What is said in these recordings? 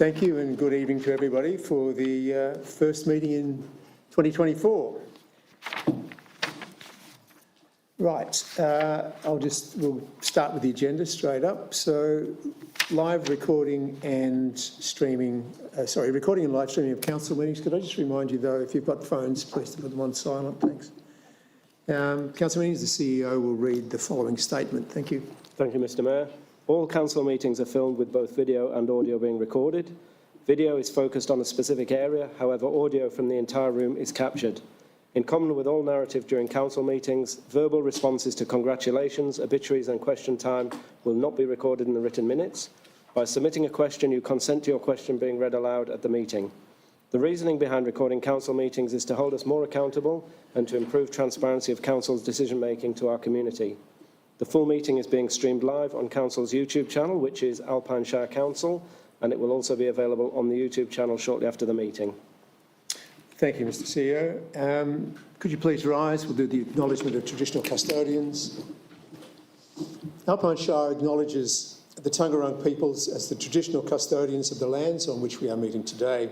Thank you and good evening to everybody for the first meeting in 2024. Right, we'll start with the agenda straight up. So live recording and streaming, recording and live streaming of council meetings. Could I just remind you though, if you've got phones, please to put them on silent, thanks. Council meetings, the CEO will read the following statement. Thank you. Thank you, Mr. Mayor. All council meetings are filmed with both video and audio being recorded. Video is focused on a specific area, however, audio from the entire room is captured. In common with all narrative during council meetings, verbal responses to congratulations, obituaries and question time will not be recorded in the written minutes. By submitting a question, you consent to your question being read aloud at the meeting. The reasoning behind recording council meetings is to hold us more accountable and to improve transparency of council's decision-making to our community. The full meeting is being streamed live on Council's YouTube channel, which is Alpine Shire Council, and it will also be available on the YouTube channel shortly after the meeting. Thank you, Mr. CEO. Could you please rise? We'll do the acknowledgement of traditional custodians. Alpine Shire acknowledges the Taungurung peoples as the traditional custodians of the lands on which we are meeting today.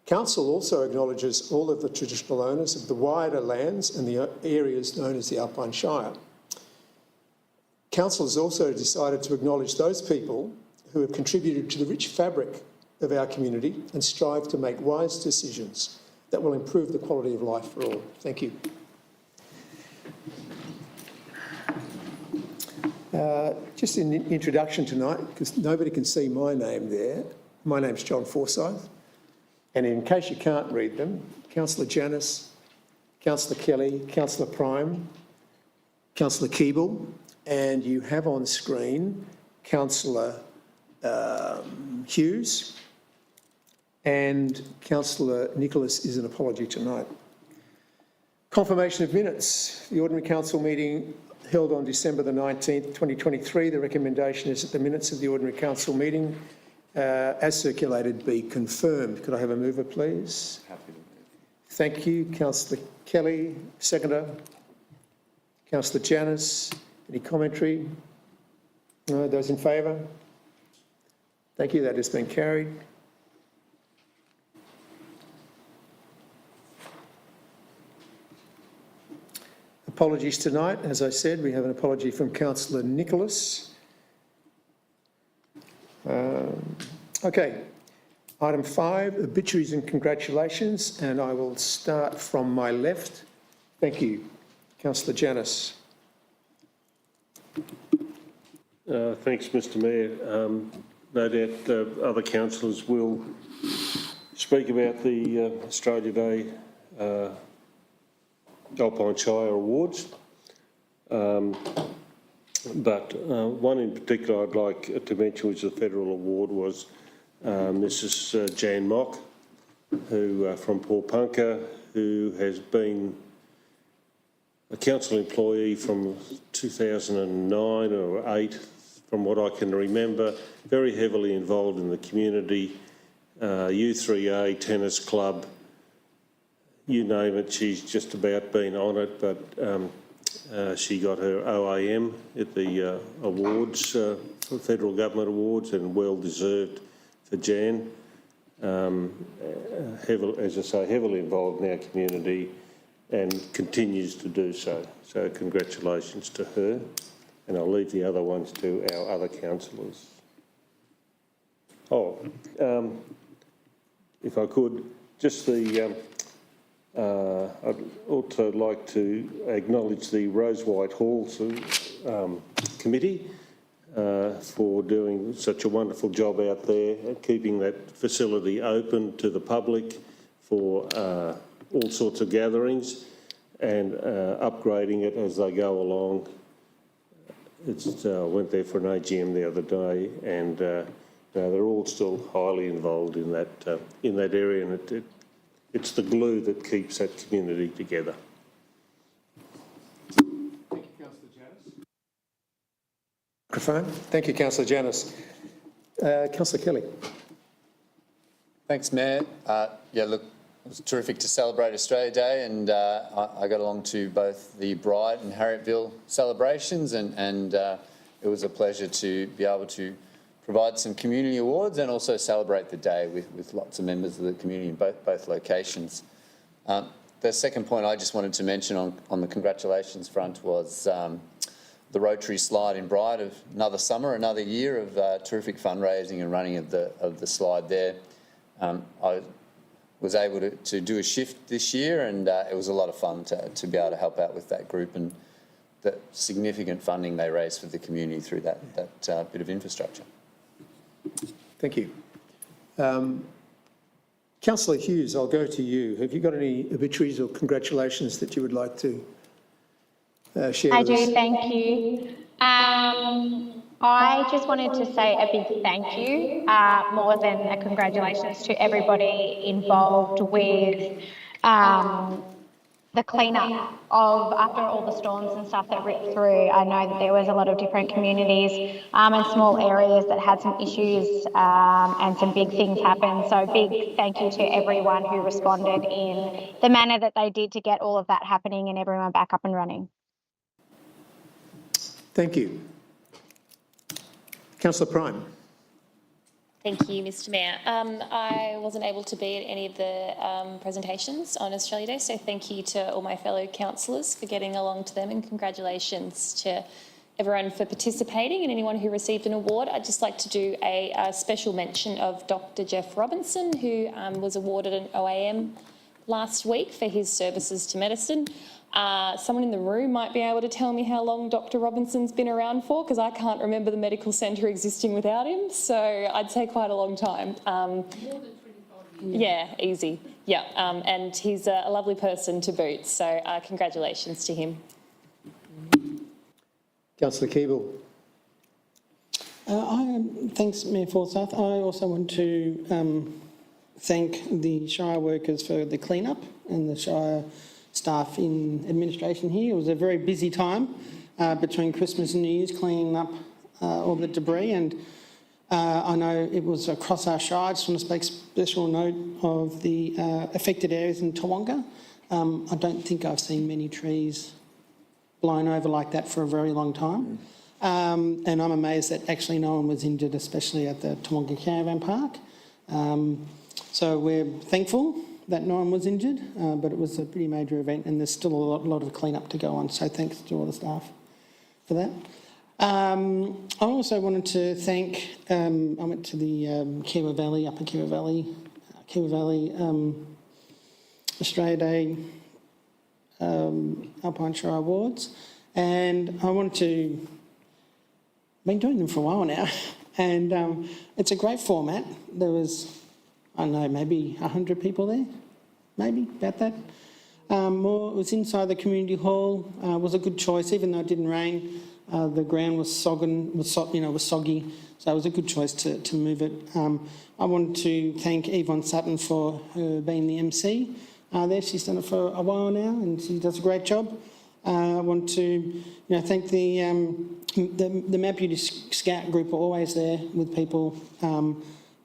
Council also acknowledges all of the traditional owners of the wider lands and the areas known as the Alpine Shire. Council has also decided to acknowledge those people who have contributed to the rich fabric of our community and strive to make wise decisions that will improve the quality of life for all. Thank you. Just in introduction tonight, because nobody can see my name there, my name's John Forsyth, and in case you can't read them, Councillor Janus, Councillor Kelly, Councillor Prime, Councillor Keeble, and you have on screen Councillor Hughes, and Councillor Nicholas is an apology tonight. Confirmation of minutes. The Ordinary Council meeting held on December the 19th, 2023. The recommendation is that the minutes of the Ordinary Council meeting as circulated be confirmed. Could I have a mover, please? Happy to move. Thank you. Councillor Kelly, seconder. Councillor Janus. Any commentary? No, those in favour? Thank you, that has been carried. Apologies tonight. As I said, we have an apology from Councillor Nicholas. Okay, item 5, obituaries and congratulations, and I will start from my left. Thank you. Councillor Janus. Thanks, Mr. Mayor. No doubt other councillors will speak about the Australia Day Alpine Shire Awards, but one in particular I'd like to mention, which is the federal award, was Mrs. Jan Mock, who from Paulpunka, who has been a council employee from 2009 or 8, from what I can remember, very heavily involved in the community, U3A, tennis club, you name it, she's just about been on it, but she got her OAM at the awards, federal government awards, and well deserved for Jan. As I say, heavily involved in our community and continues to do so. So congratulations to her, and I'll leave the other ones to our other councillors. If I could, just I'd also like to acknowledge the Rose White Hall committee for doing such a wonderful job out there, keeping that facility open to the public for all sorts of gatherings and upgrading it as they go along. I went there for an AGM the other day, and they're all still highly involved in that area, and it's the glue that keeps that community together. Thank you, Councillor Janus. Microphone. Thank you, Councillor Janus. Councillor Kelly. Thanks, Mayor. Yeah, look, it was terrific to celebrate Australia Day, and I got along to both the Bright and Harrietville celebrations, and it was a pleasure to be able to provide some community awards and also celebrate the day with lots of members of the community in both locations. The second point I just wanted to mention on the congratulations front was the Rotary slide in Bright of another summer, another year of terrific fundraising and running of the slide there. I was able to do a shift this year, and it was a lot of fun to be able to help out with that group and the significant funding they raised for the community through that bit of infrastructure. Thank you. Councillor Hughes, I'll go to you. Have you got any obituaries or congratulations that you would like to share with us? I do, thank you. I just wanted to say a big thank you, more than a congratulations to everybody involved with the cleanup of after all the storms and stuff that ripped through. I know that there was a lot of different communities and small areas that had some issues and some big things happened. So big thank you to everyone who responded in the manner that they did to get all of that happening and everyone back up and running. Thank you. Councillor Prime. Thank you, Mr Mayor. I wasn't able to be at any of the presentations on Australia Day, so thank you to all my fellow councillors for getting along to them, and congratulations to everyone for participating and anyone who received an award. I'd just like to do a special mention of Dr Jeff Robinson, who was awarded an OAM last week for his services to medicine. Someone in the room might be able to tell me how long Dr Robinson's been around for, because I can't remember the medical centre existing without him, so I'd say quite a long time. More than 25 years. Yeah, easy. Yeah, and he's a lovely person to boot, so congratulations to him. Councillor Keeble. Thanks, Mayor Forsyth. I also want to thank the Shire workers for the clean-up and the Shire staff in administration here. It was a very busy time between Christmas and New Year's cleaning up all the debris, and I know it was across our Shire. I just want to make special note of the affected areas in Tawonga. I don't think I've seen many trees blown over like that for a very long time. And I'm amazed that actually no one was injured, especially at the Tawonga Caravan Park. So we're thankful that no one was injured, but it was a pretty major event, and there's still a lot of clean-up to go on, so thanks to all the staff for that. I also wanted to thank, I went to the Kiwa Valley, Upper Kiwa Valley Australia Day Alpine Shire Awards, and I wanted to, been doing them for a while now, and it's a great format. There was, I don't know, maybe 100 people there, maybe, about that. More, it was inside the community hall. It was a good choice, even though it didn't rain. The ground was soggy, so it was a good choice to move it. I wanted to thank Yvonne Sutton for her being the MC there. She's done it for a while now, and she does a great job. I want to, thank the Mount Beauty Scout group are always there with people.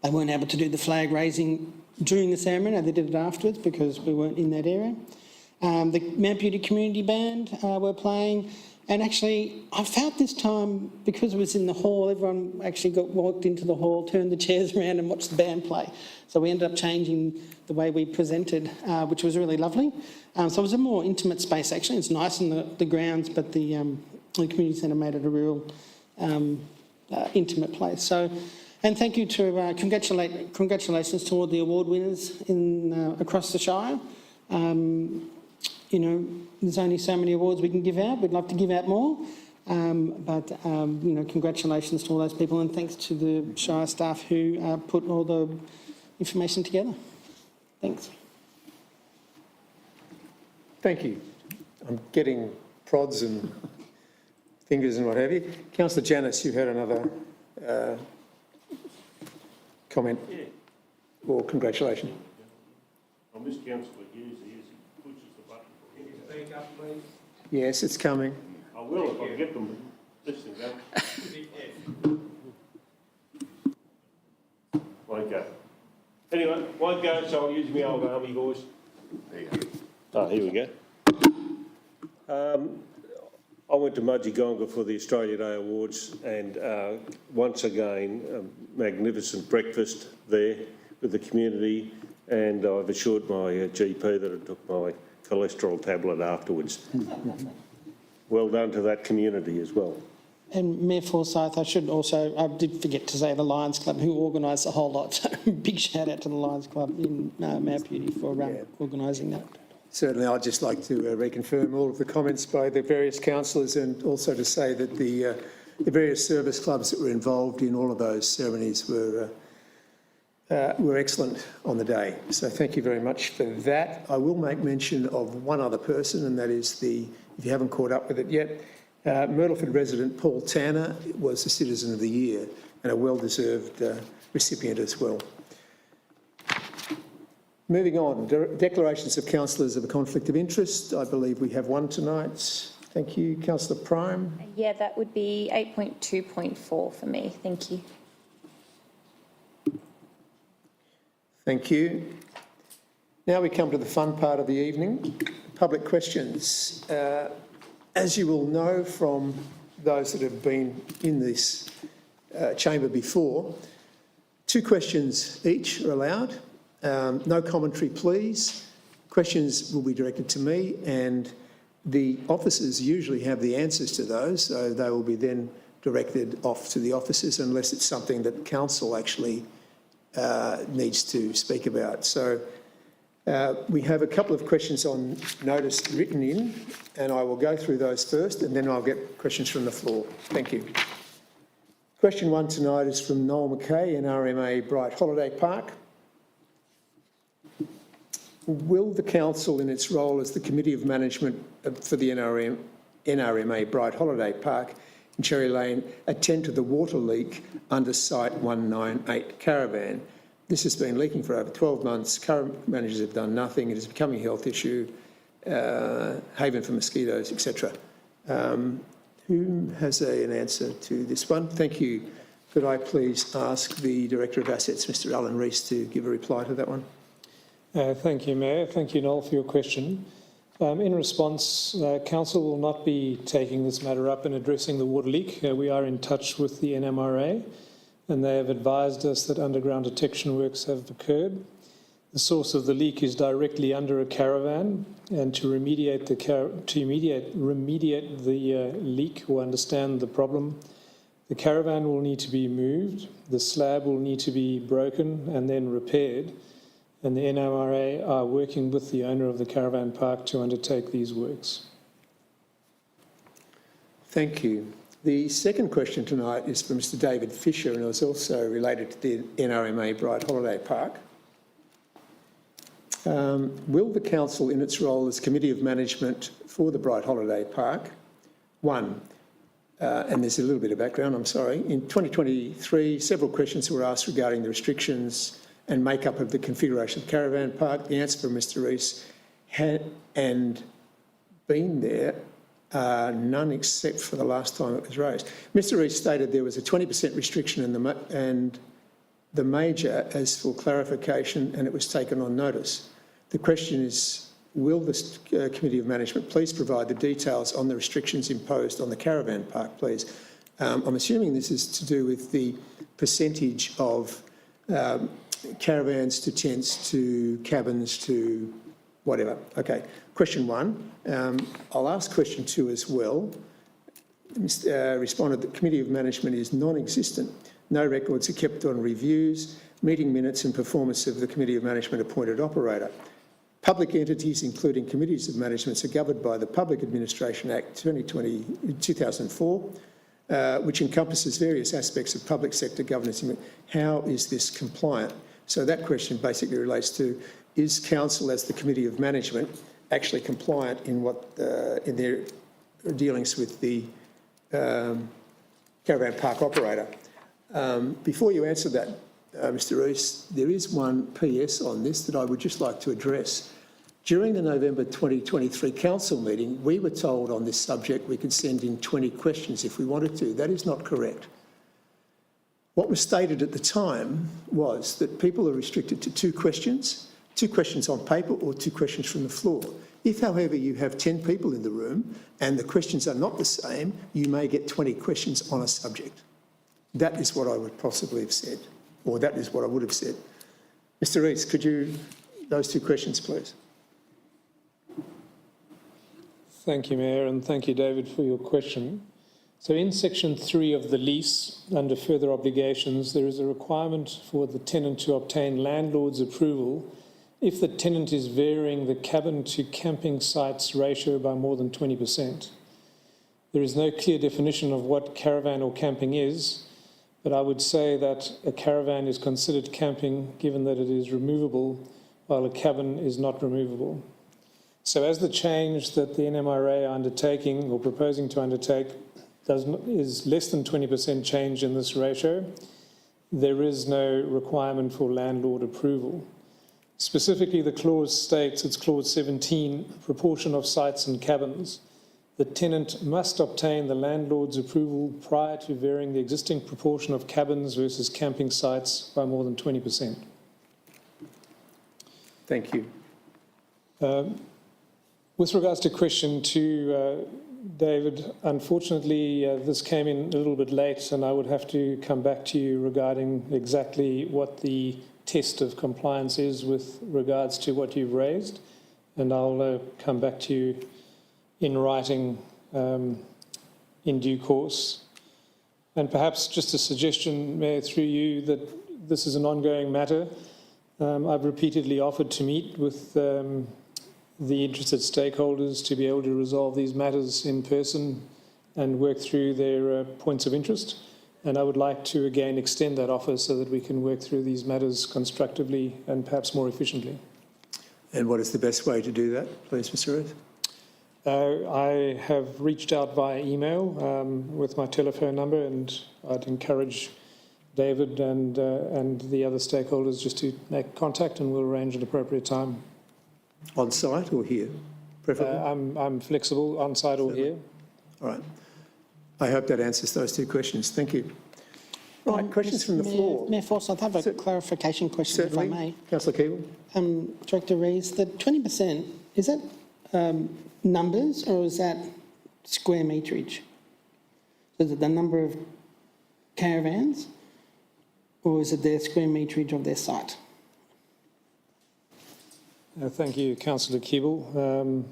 They weren't able to do the flag raising during the ceremony. They did it afterwards because we weren't in that area. The Mount Beauty Community Band were playing. And actually, I felt this time, because it was in the hall, everyone actually walked into the hall, turned the chairs around and watched the band play. So we ended up changing the way we presented, which was really lovely. So it was a more intimate space, actually. It's nice in the grounds, but the community centre made it a real intimate place. So, and thank you to, congratulations to all the award winners across the Shire. There's only so many awards we can give out. We'd love to give out more. But congratulations to all those people, and thanks to the Shire staff who put all the information together. Thanks. Thank you. I'm getting prods and fingers and what have you. Councillor Janus, you had another comment or congratulations. I miss Councillor Hughes. He pushes the button for me. Can you speak up, please? Yes, it's coming. I will if I can get them listening. Won't go. Anyway, won't go, so I'll use my old army voice. There you go. Oh, here we go. I went to Mudgegonga for the Australia Day Awards, and once again, a magnificent breakfast there with the community, and I've assured my GP that I took my cholesterol tablet afterwards. Well done to that community as well. And Mayor Forsyth, I did forget to say the Lions Club, who organised the whole lot. So big shout out to the Lions Club in Mount Beauty for organising that. Certainly, I'd just like to reconfirm all of the comments by the various councillors, and also to say that the various service clubs that were involved in all of those ceremonies were excellent on the day. So thank you very much for that. I will make mention of one other person, and that is if you haven't caught up with it yet, Myrtleford resident Paul Tanner was the Citizen of the Year, and a well-deserved recipient as well. Moving on, declarations of councillors of a conflict of interest. I believe we have one tonight. Thank you. Councillor Prime. Yeah, that would be 8.2.4 for me. Thank you. Thank you. Now we come to the fun part of the evening, public questions. As you will know from those that have been in this chamber before, 2 questions each are allowed. No commentary, please. Questions will be directed to me, and the officers usually have the answers to those, so they will be then directed off to the officers unless it's something that council actually needs to speak about. So we have a couple of questions on notice written in, and I will go through those first, and then I'll get questions from the floor. Thank you. Question 1 tonight is from Noel McKay, NRMA Bright Holiday Park. Will the council, in its role as the Committee of Management for the NRMA Bright Holiday Park in Cherry Lane, attend to the water leak under Site 198 Caravan? This has been leaking for over 12 months. Current managers have done nothing. It is becoming a health issue, haven for mosquitoes, etc. Who has an answer to this one? Thank you. Could I please ask the Director of Assets, Mr Alan Rees, to give a reply to that one? Thank you, Mayor. Thank you, Noel, for your question. In response, Council will not be taking this matter up and addressing the water leak. We are in touch with the NMRA, and they have advised us that underground detection works have occurred. The source of the leak is directly under a caravan, and to remediate the leak or understand the problem, the caravan will need to be moved, the slab will need to be broken and then repaired, and the NMRA are working with the owner of the caravan park to undertake these works. Thank you. The second question tonight is from Mr David Fisher, and it was also related to the NRMA Bright Holiday Park. Will the council, in its role as Committee of Management for the Bright Holiday Park, and there's a little bit of background, I'm sorry, in 2023 several questions were asked regarding the restrictions and makeup of the configuration of the caravan park. The answer from Mr Rees had and been there, none except for the last time it was raised. Mr Rees stated there was a 20% restriction and the major as for clarification, and it was taken on notice. The question is, will the Committee of Management please provide the details on the restrictions imposed on the caravan park, please? I'm assuming this is to do with the percentage of caravans to tents to cabins to whatever. Okay, question 1. I'll ask question 2 as well. Responded that Committee of Management is non-existent. No records are kept on reviews, meeting minutes and performance of the Committee of Management appointed operator. Public entities, including committees of management, are governed by the Public Administration Act 2004, which encompasses various aspects of public sector governance. How is this compliant? So that question basically relates to, is Council as the Committee of Management actually compliant in in their dealings with the caravan park operator? Before you answer that, Mr Rees, there is one PS on this that I would just like to address. During the November 2023 Council meeting, we were told on this subject we could send in 20 questions if we wanted to. That is not correct. What was stated at the time was that people are restricted to 2 questions. 2 questions on paper or 2 questions from the floor. If, however, you have 10 people in the room and the questions are not the same, you may get 20 questions on a subject. That is what I would possibly have said, or that is what I would have said. Mr Rees, could you, those 2 questions, please? Thank you, Mayor, and thank you, David, for your question. So in section 3 of the lease, under further obligations, there is a requirement for the tenant to obtain landlord's approval if the tenant is varying the cabin to camping sites ratio by more than 20%. There is no clear definition of what caravan or camping is, but I would say that a caravan is considered camping given that it is removable, while a cabin is not removable. So as the change that the NMRA are undertaking or proposing to undertake is less than 20% change in this ratio, there is no requirement for landlord approval. Specifically, the clause states, it's clause 17, proportion of sites and cabins. The tenant must obtain the landlord's approval prior to varying the existing proportion of cabins versus camping sites by more than 20%. Thank you. With regards to question 2, David, unfortunately, this came in a little bit late, and I would have to come back to you regarding exactly what the test of compliance is with regards to what you've raised, and I'll come back to you in writing in due course. And perhaps just a suggestion, Mayor, through you, that this is an ongoing matter. I've repeatedly offered to meet with the interested stakeholders to be able to resolve these matters in person and work through their points of interest. And I would like to again extend that offer so that we can work through these matters constructively and perhaps more efficiently. And what is the best way to do that, please, Mr Rees? I have reached out via email with my telephone number, and I'd encourage David and the other stakeholders just to make contact, and we'll arrange an appropriate time. On site or here, preferably? I'm flexible, on site or here. All right. I hope that answers those 2 questions. Thank you. Right, questions from the floor. Mayor Forsyth, I have a clarification question, if I Certainly. may. Councillor Keeble. Director Rees, the 20%, is that numbers or is that square meterage? Is it the number of caravans or is it their square meterage of their site? Thank you, Councillor Keeble.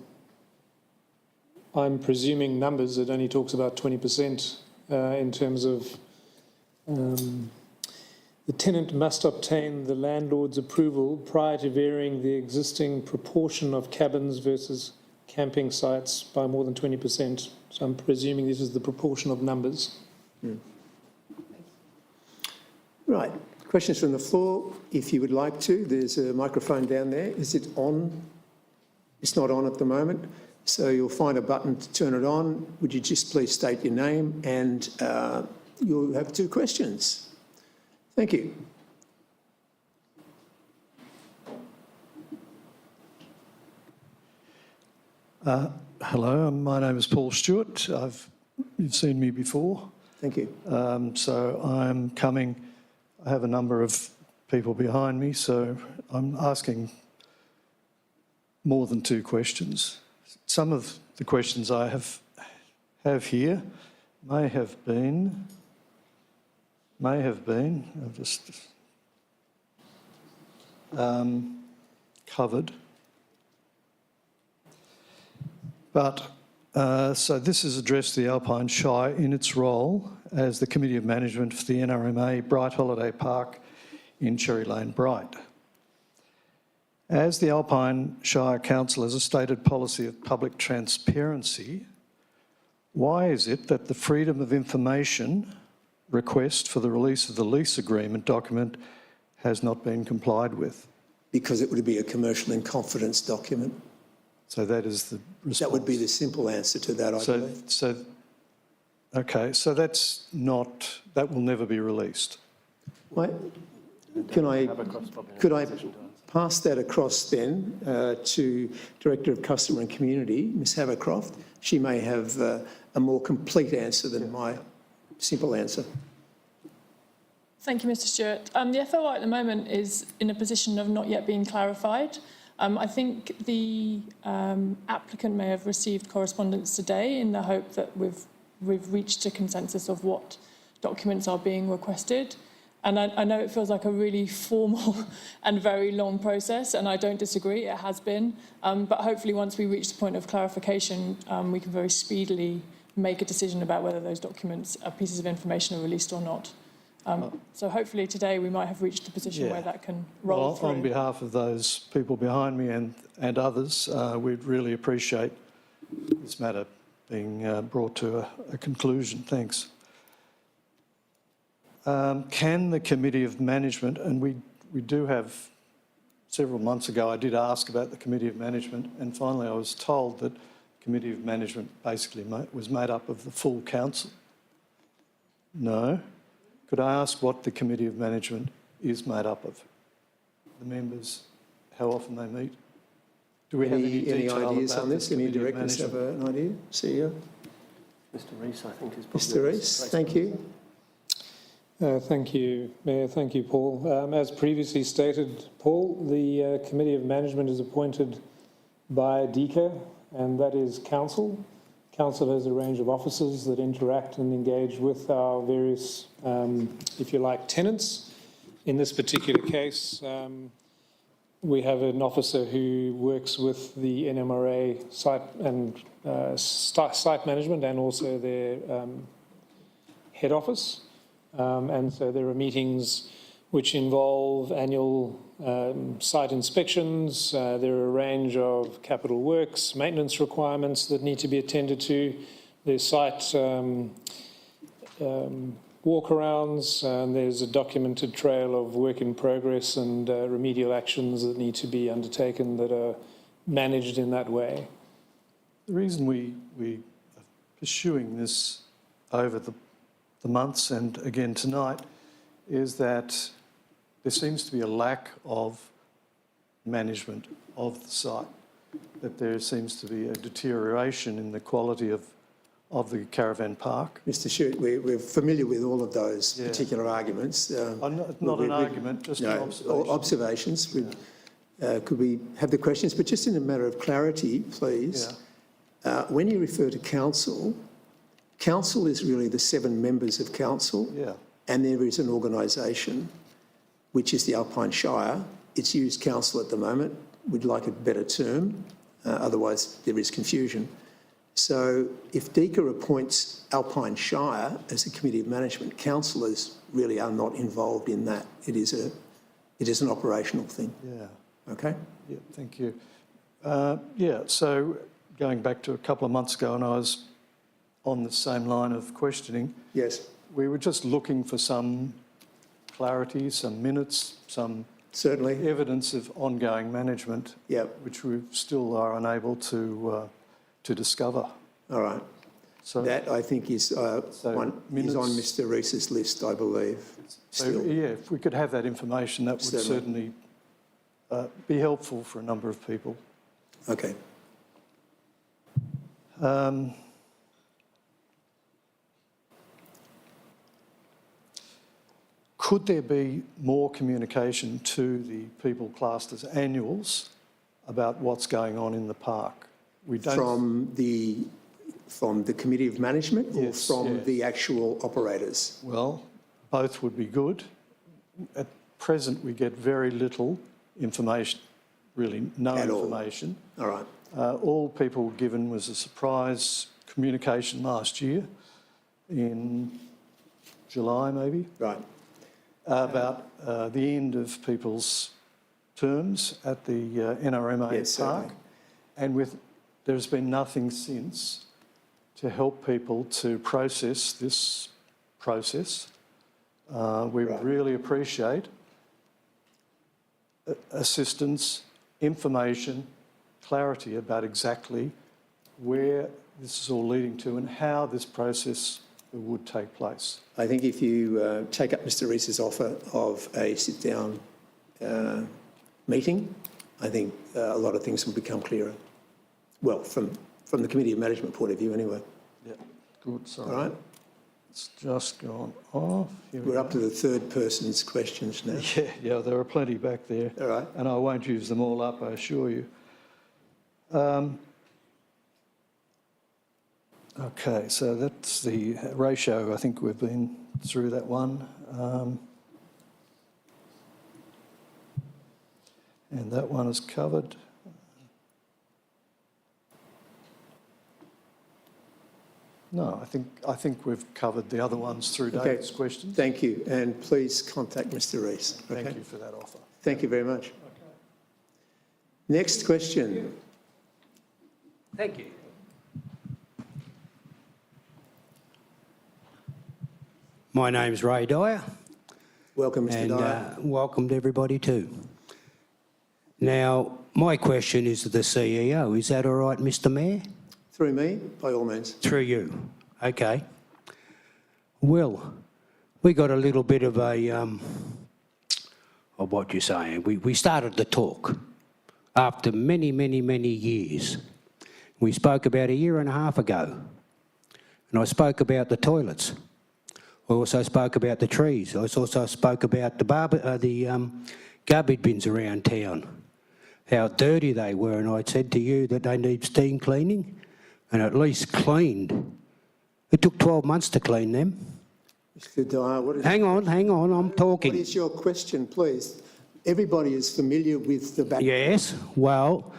I'm presuming numbers, it only talks about 20% in terms of the tenant must obtain the landlord's approval prior to varying the existing proportion of cabins versus camping sites by more than 20%. So I'm presuming this is the proportion of numbers. Right. Questions from the floor. If you would like to, there's a microphone down there. Is it on? It's not on at the moment. So you'll find a button to turn it on. Would you just please state your name and you'll have 2 questions. Thank you. Hello, my name is Paul Stewart. You've seen me before. Thank you. So I'm coming, I have a number of people behind me, so I'm asking more than 2 questions. Some of the questions I have here may have been, I've just covered. But, so this is addressed to the Alpine Shire in its role as the Committee of Management for the NRMA Bright Holiday Park in Cherry Lane, Bright. As the Alpine Shire Council has a stated policy of public transparency, why is it that the Freedom of Information request for the release of the lease agreement document has not been complied with? Because it would be a commercial in confidence document. So that is the response. That would be the simple answer to that, I believe. Okay, so that's not, that will never be released. Could I pass that across then to Director of Customer and Community, Ms Havercroft? She may have a more complete answer than my simple answer. Thank you, Mr Stewart. The FOI at the moment is in a position of not yet being clarified. I think the applicant may have received correspondence today in the hope that we've reached a consensus of what documents are being requested. And I know it feels like a really formal and very long process, and I don't disagree, it has been. But hopefully once we reach the point of clarification, we can very speedily make a decision about whether those documents, pieces of information, are released or not. So hopefully today we might have reached a position where that can roll through. On behalf of those people behind me and others, we'd really appreciate this matter being brought to a conclusion. Thanks. Can the Committee of Management, and we do have, several months ago I did ask about the Committee of Management, and finally I was told that the Committee of Management basically was made up of the full council. No? Could I ask what the Committee of Management is made up of? The members, how often they meet? Do we have any detail ideas about on this? Any Committee of directors have Management? an idea? CEO? Mr Rees, I think, is probably... Mr Rees, thank you. Thank you, Mayor. Thank you, Paul. As previously stated, Paul, the Committee of Management is appointed by DECA, and that is Council. Council has a range of officers that interact and engage with our various, if you like, tenants. In this particular case, we have an officer who works with the NMRA site and site management and also their head office. And so there are meetings which involve annual site inspections. There are a range of capital works, maintenance requirements that need to be attended to. There's site walkarounds, and there's a documented trail of work in progress and remedial actions that need to be undertaken that are managed in that way. The reason we are pursuing this over the months and again tonight is that there seems to be a lack of management of the site, that there seems to be a deterioration in the quality of the caravan park. Mr Stewart, we're familiar with all of those particular arguments. Not an argument, just an observation. Observations. Could we have the questions? But just in a matter of clarity, please, when you refer to council, council is really the 7 members of council, and there is an organisation, which is the Alpine Shire. It's used council at the moment. We'd like a better term, otherwise there is confusion. So if DECA appoints Alpine Shire as a committee of management, councillors really are not involved in that. It is an operational thing. Yeah. Okay? Yeah, thank you. So going back to a couple of months ago, and I was on the same line of questioning. Yes. We were just looking for some clarity, some minutes, some certainly evidence of ongoing management, which we still are unable to discover. All right. So that, I think, is is on Mr Rees's list, I believe. So, if we could have that information, that would certainly be helpful for a number of people. Okay. Could there be more communication to the people classed as annuals about what's going on in the park? We don't... From the Committee of Management or from the actual operators? Well, both would be good. At present, we get very little information, really no information. All right. All people were given was a surprise communication last year in July, maybe. Right. About the end of people's terms at the NRMA park. And there's been nothing since to help people to process this process. We really appreciate assistance, information, clarity about exactly where this is all leading to and how this process would take place. I think if you take up Mr Rees's offer of a sit-down meeting, I think a lot of things will become clearer. Well, from the Committee of Management point of view anyway. Yeah, good, sorry. All right. It's just gone off. Here we We're up go. to the third person's questions now. Yeah, there are plenty back there. All right. And I won't use them all up, I assure you. Okay, so that's the ratio. I think we've been through that one. And that one is covered. No, I think we've covered the other ones through Okay. David's questions. Thank you, and please contact Mr Rees. Okay? Thank you for that offer. Thank you very much. Next question. Thank you. My name's Ray Dyer, Welcome, Mr and Dyer. welcome to everybody too. Now, my question is to the CEO. Is that all right, Mr Mayor? Through me, by all means. Through you. Okay. Well, we got a little bit of a, of what you're saying. We started to talk after many, many, many years. We spoke about 1.5 years ago, and I spoke about the toilets. I also spoke about the trees. I also spoke about the garbage bins around town, how dirty they were, and I said to you that they need steam cleaning, and at least cleaned. It took 12 months to clean them. Mr Dyer, what is... Hang on, I'm What talking. is your question, please? Everybody is familiar with the background. Yes, well,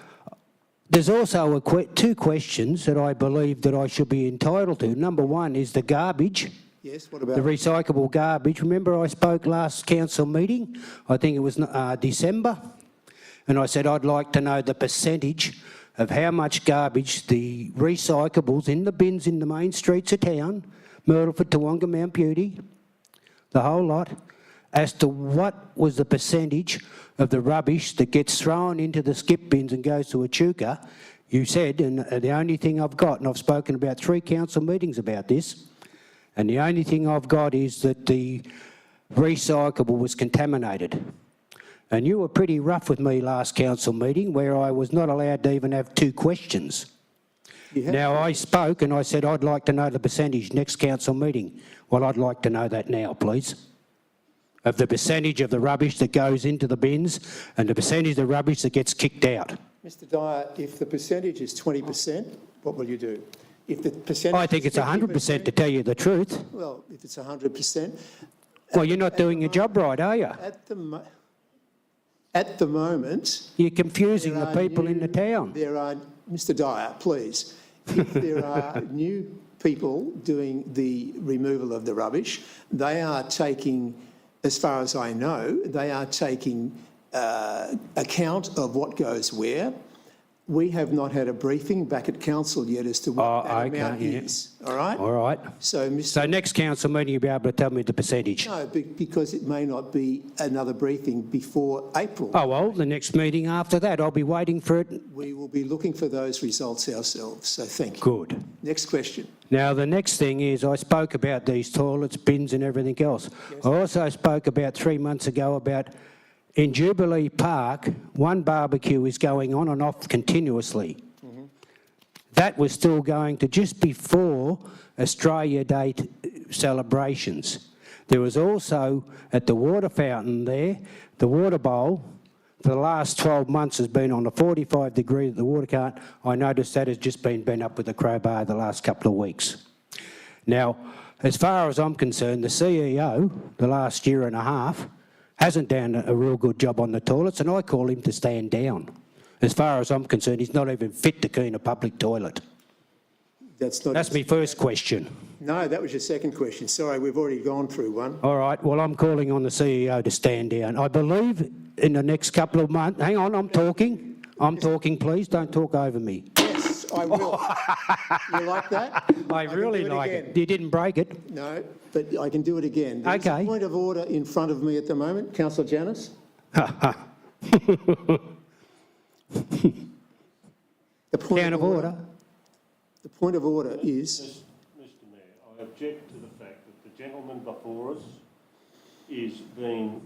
there's also two questions that I believe that I should be entitled to. Number one is the garbage. Yes, what The about... recyclable garbage. Remember I spoke last council meeting, I think it was December, and I said I'd like to know the percentage of how much garbage the recyclables in the bins in the main streets of town, Myrtleford, Toowoomba, Mount Beauty, the whole lot, as to what was the percentage of the rubbish that gets thrown into the skip bins and goes to Echuca. You said, and the only thing I've got, and I've spoken about 3 council meetings about this, and the only thing I've got is that the recyclable was contaminated. And you were pretty rough with me last council meeting where I was not allowed to even have 2 questions. Now, I spoke and I said I'd like to know the percentage next council meeting. Well, I'd like to know that now, please. Of the percentage of the rubbish that goes into the bins and the percentage of the rubbish that gets kicked out. Mr Dyer, if the percentage is 20%, what will you do? If the percentage... I think is it's 100% to tell you the truth. Well, if it's 100%... Well, you're not doing your job right, are you? At the moment... You're confusing the there are people in the town. There are... Mr Dyer, please. If there are new people doing the removal of the rubbish, they are taking, as far as I know, they are taking account of what goes where. We have not had a briefing back at council yet as to what that amount is. All right? All right. So, So next council meeting, you'll be able to tell me the percentage. No, because it may not be another briefing before April. Oh, well, the next meeting after that, I'll be waiting for it. We will be looking for those results ourselves, so thank you. Good. Next question. Now, the next thing is I spoke about these toilets, bins and everything else. I also spoke about 3 months ago about in Jubilee Park, one barbecue is going on and off continuously. That was still going to just before Australia Day celebrations. There was also at the water fountain there, the water bowl, for the last 12 months has been on a 45 degree at the water cart. I noticed that has just been bent up with a crowbar the last couple of weeks. Now, as far as I'm concerned, the CEO, the last 1.5 years, hasn't done a real good job on the toilets, and I call him to stand down. As far as I'm concerned, he's not even fit to clean a public toilet. That's not... That's my first question. No, that was your second question. Sorry, we've already gone through one. All right, well, I'm calling on the CEO to stand down. I believe in the next couple of months... Hang on, I'm talking. I'm talking, please. Don't talk over me. Yes, I will. You like that? I really can do like again. it. You didn't break it. No, but I can do it again. There's Okay. a point of order in front of me at the moment. Councillor Janus? The Point of order. The point of order is... Mr Mayor, I object to the fact that the gentleman before us is being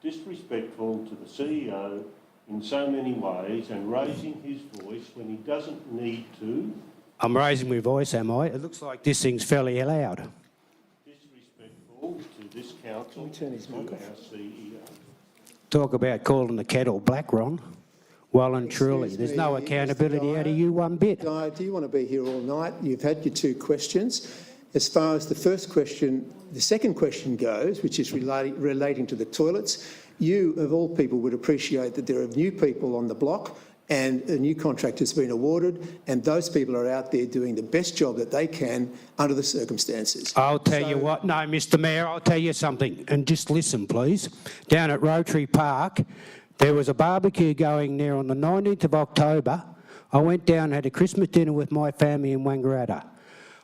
disrespectful to the CEO in so many ways and raising his voice when he doesn't need to. I'm raising my voice, am I? It looks like this thing's fairly loud. this council to our CEO. Talk about calling the kettle black, Ron. Well and truly, Excuse there's me, no Mr. accountability out Dyer. of you one bit. Dyer, do you want to be here all night? You've had your 2 questions. As far as the second question goes, which is relating to the toilets, you, of all people, would appreciate that there are new people on the block and a new contract has been awarded, and those people are out there doing the best job that they can under the circumstances. I'll tell you what, no, Mr Mayor, I'll tell you something, and just listen, please. Down at Rotary Park, there was a barbecue going there on the 19th of October. I went down and had a Christmas dinner with my family in Wangaratta.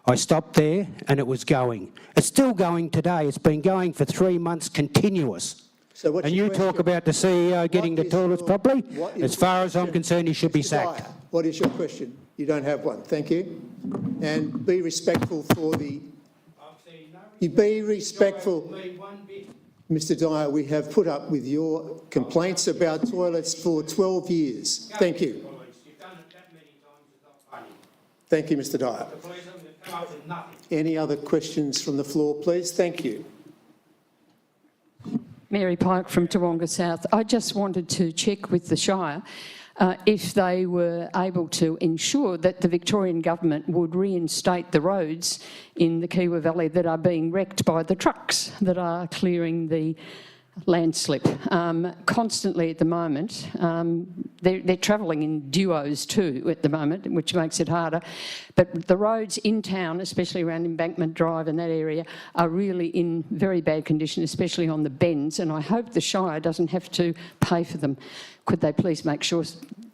I stopped there and it was going. It's still going today. It's been going for 3 months continuous. So what's And your you talk question? about the CEO getting the What is toilets your- properly? what is As your far as I'm question? concerned, he should be Mr. sacked. Dyer, what is your question? You don't have one. Thank you. And be respectful for the... You be respectful. Mr. Dyer, we have put up with your complaints about toilets for 12 years. Thank you. Thank you, Mr. Dyer. Any other questions from the floor, please? Thank you. Mary Pike from Toowoomba South. I just wanted to check with the Shire if they were able to ensure that the Victorian Government would reinstate the roads in the Kiewa Valley that are being wrecked by the trucks that are clearing the landslip. Constantly at the moment, they're travelling in duos too at the moment, which makes it harder. But the roads in town, especially around Embankment Drive and that area, are really in very bad condition, especially on the bends, and I hope the Shire doesn't have to pay for them. Could they please make sure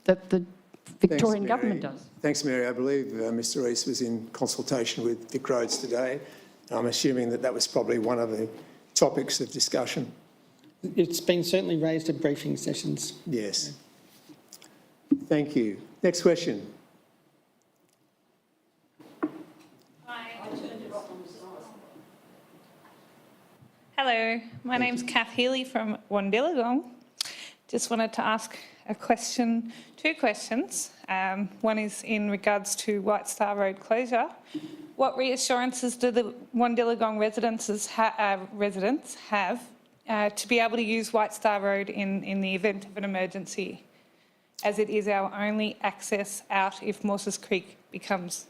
that the Victorian Government does? Thanks, Mary. I believe Mr. Rees was in consultation with Vic Roads today. I'm assuming that that was probably one of the topics of discussion. It's been certainly raised at briefing sessions. Yes. Thank you. Next question. Hello, my name's Kath Healy from Wandillagong. Just wanted to ask a question, 2 questions. One is in regards to White Star Road closure. What reassurances do the Wandillagong residents have to be able to use White Star Road in the event of an emergency, as it is our only access out if Morses Creek becomes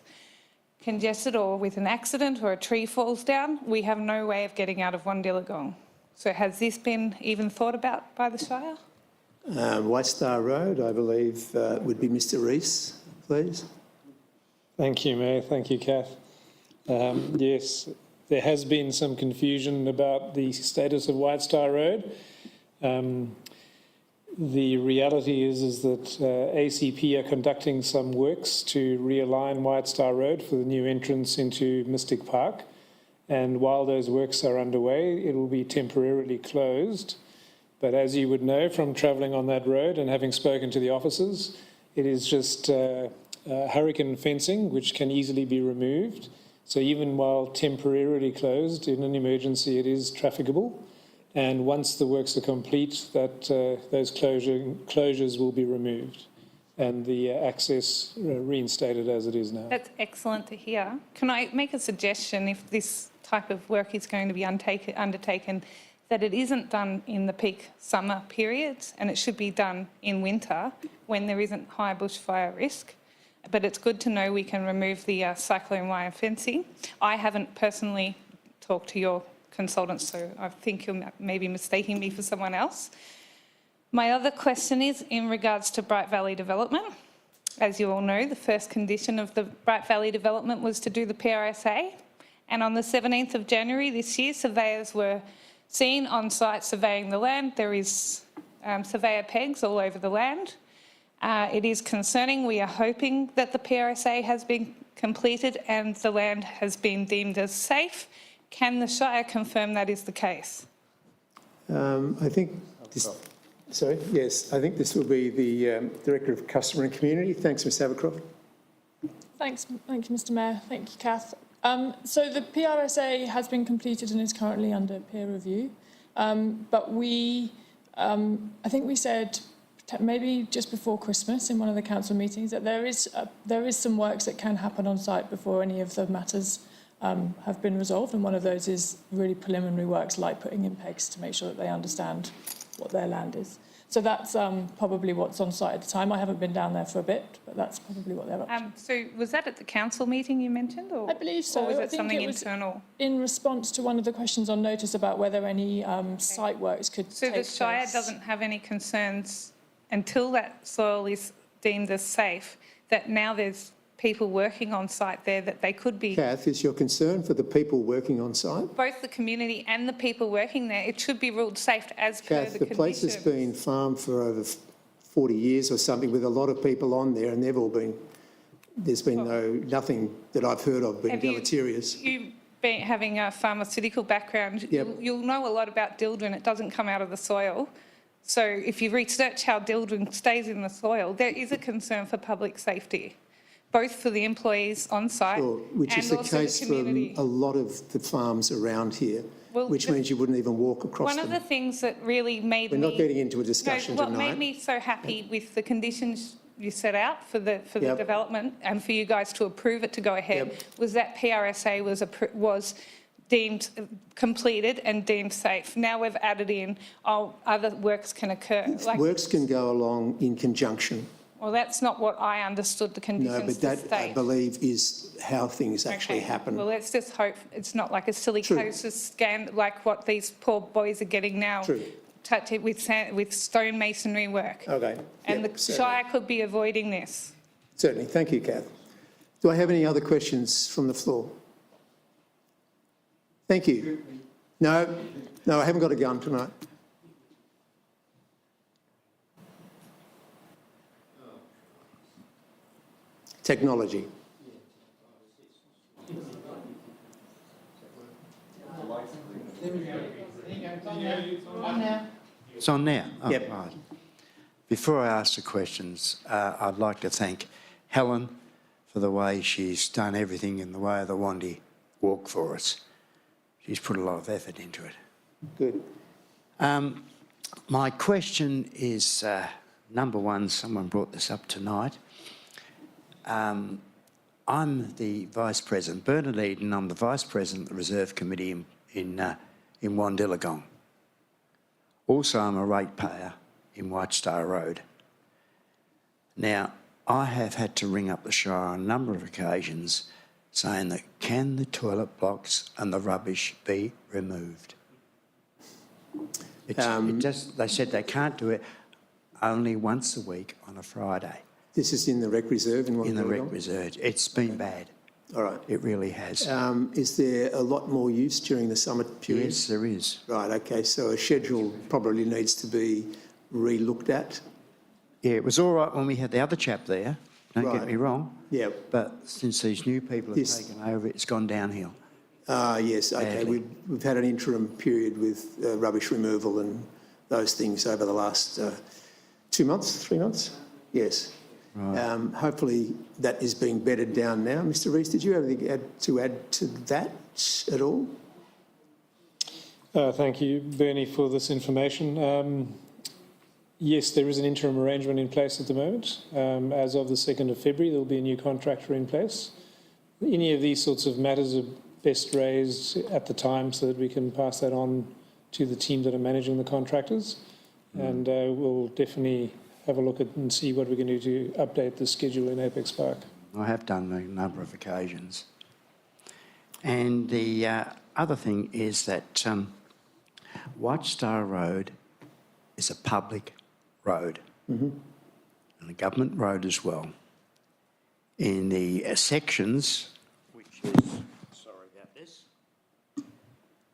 congested or with an accident or a tree falls down? We have no way of getting out of Wandillagong. So has this been even thought about by the Shire? White Star Road, I believe, would be Mr. Rees, please. Thank you, Mayor. Thank you, Kath. Yes, there has been some confusion about the status of White Star Road. The reality is that ACP are conducting some works to realign White Star Road for the new entrance into Mystic Park. And while those works are underway, it will be temporarily closed. But as you would know from travelling on that road and having spoken to the officers, it is just hurricane fencing, which can easily be removed. So even while temporarily closed, in an emergency, it is trafficable. And once the works are complete, those closures will be removed and the access reinstated as it is now. That's excellent to hear. Can I make a suggestion, if this type of work is going to be undertaken, that it isn't done in the peak summer periods and it should be done in winter when there isn't high bushfire risk? But it's good to know we can remove the cyclone wire fencing. I haven't personally talked to your consultants, so I think you're maybe mistaking me for someone else. My other question is in regards to Bright Valley development. As you all know, the first condition of the Bright Valley development was to do the PRSA, and on the 17th of January this year, surveyors were seen on site surveying the land. There is surveyor pegs all over the land. It is concerning. We are hoping that the PRSA has been completed and the land has been deemed as safe. Can the Shire confirm that is the case? I think this... Sorry, yes, I think this will be the Director of Customer and Community. Thanks, Ms Abercroft. Thank you, Mr Mayor. Thank you, Kath. So the PRSA has been completed and is currently under peer review. But I think we said maybe just before Christmas in one of the council meetings that there is some works that can happen on site before any of the matters have been resolved, and one of those is really preliminary works like putting in pegs to make sure that they understand what their land is. So that's probably what's on site at the time. I haven't been down there for a bit, but that's probably what they're up to. So was that at the council meeting you mentioned, or I believe so. Or was I it think something it was internal? in response to one of the questions on notice about whether any site works could So take the Shire place. doesn't have any concerns until that soil is deemed as safe, that now there's people working on site there that they could be, Kath, is your concern for the people working on site? both the community and the people working there, it should be ruled safe as per Kath, the the place has conditions. been farmed for over 40 years or something with a lot of people on there, and they've all been, there's been nothing that I've heard of being Have you- deleterious. You being, having a pharmaceutical background, Yep. you'll know a lot about dildrin. It doesn't come out of the soil. So if you research how dildrin stays in the soil, there is a concern for public safety, both for the employees on site Sure, which and is the also the case for community. a lot of the farms around here, Well, which the- means you wouldn't even walk across One of the them. thing that really made We're me... not getting into a discussion What made tonight. me so happy with the conditions you set out for the Yep. development and for you guys to approve it to go ahead Yep. was that PRSA was deemed completed and deemed safe. Now we've added in, other works can occur. Like, Works can go along in conjunction. well, that's not what I understood the No, conditions but to that, I state. believe, is how things actually Okay. happen. Well, let's just hope it's not like a silicosis scan like what these poor boys are getting now. True. Touch it with stonemasonry work. Okay. And Yep, the certainly. Shire could be avoiding this. Certainly. Thank you, Kath. Do I have any other questions from the floor? Thank you. No, I haven't got a gun tonight. Technology. It's on now? Oh, Yep. right. Before I ask the questions, I'd like to thank Helen for the way she's done everything in the way of the Wandy walk for us. She's put a lot of effort into it. Good. My question is, number one, someone brought this up tonight. I'm the Vice President, Bernard Eden, I'm the Vice President of the Reserve Committee in Wandillagong. Also, I'm a ratepayer in White Star Road. Now, I have had to ring up the Shire on a number of occasions saying that can the toilet blocks and the rubbish be removed? It just, they said they can't do it only once a week on a Friday. This is in the Rec Reserve in In the Rec Wollongong? Reserve. It's been bad. All right. It really has. Is there a lot more use during the summer period? Yes, there is. Right, okay, so a schedule probably needs to be re-looked at. Yeah, it was all right when we had the other chap there, don't get Right. me wrong, Yeah. but since these new people have Yes. taken over, it's gone downhill. Yes, okay. Badly. We've had an interim period with rubbish removal and those things over the last 2 months, 3 months? Yes. Hopefully that is being bedded down now. Mr Rees, did you have anything to add to that at all? Thank you, Bernie, for this information. Yes, there is an interim arrangement in place at the moment. As of the 2nd of February, there will be a new contractor in place. Any of these sorts of matters are best raised at the time so that we can pass that on to the team that are managing the contractors. And we'll definitely have a look at and see what we can do to update the schedule in Apex Park. I have done on a number of occasions. And the other thing is that White Star Road is a public road and a government road as well. In the sections, which is, sorry about this,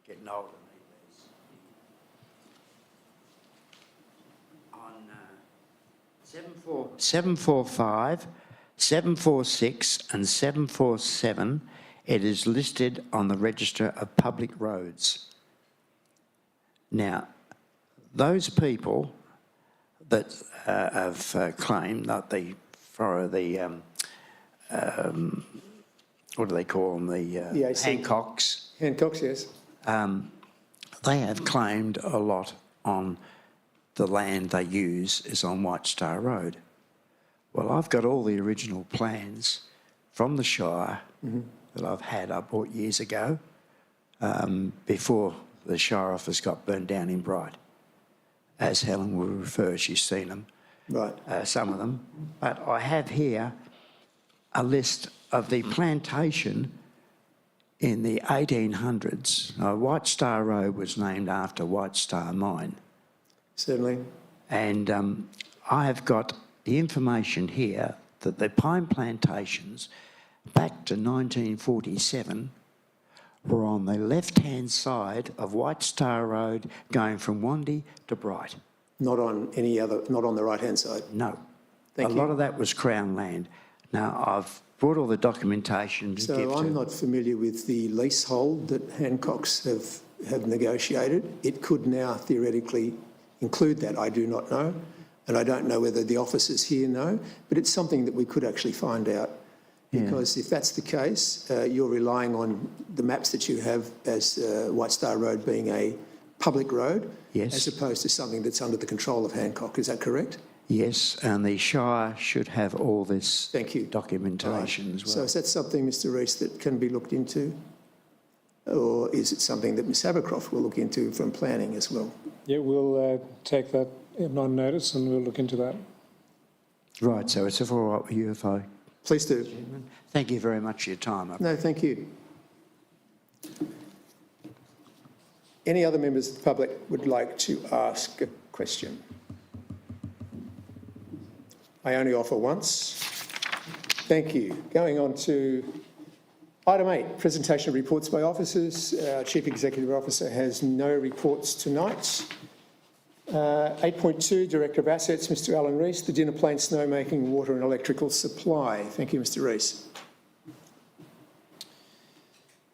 getting older these. On 745, 746 and 747, it is listed on the Register of Public Roads. Now, those people that have claimed that what do they call them, the Hancocks, Hancocks, yes. they have claimed a lot on the land they use is on White Star Road. Well, I've got all the original plans from the Shire that I've had I bought years ago, before the Shire office got burned down in Bright. As Helen will refer, she's seen them, Right. some of them. But I have here a list of the plantation in the 1800s. White Star Road was named after White Star Mine. Certainly. And I have got the information here that the pine plantations back to 1947 were on the left-hand side of White Star Road going from Wandy to Bright. Not on the right-hand side? No. Thank a you. lot of that was Crown land. Now, I've brought all the documentation to give So I'm to... not familiar with the leasehold that Hancocks have negotiated. It could now theoretically include that. I do not know. And I don't know whether the officers here know, but it's something that we could actually find out. Because if that's the case, you're relying on the maps that you have as White Star Road being a public road, Yes. as opposed to something that's under the control of Hancock. Is that correct? Yes, and the Shire should have all this Thank you. documentation as well. So is that something, Mr. Rees, that can be looked into? Or is it something that Ms Abercroft will look into from planning as well? Yeah, we'll take that on notice and we'll look into that. Right, so it's all right with you if I... Please do. Thank you very much for your time. No, thank you. Any other members of the public would like to ask a question? I only offer once. Thank you. Going on to item 8, presentation of reports by officers. Our Chief Executive Officer has no reports tonight. 8.2, Director of Assets, Mr Alan Rees, the Dinner Plain Snowmaking, Water and Electrical Supply. Thank you, Mr Rees.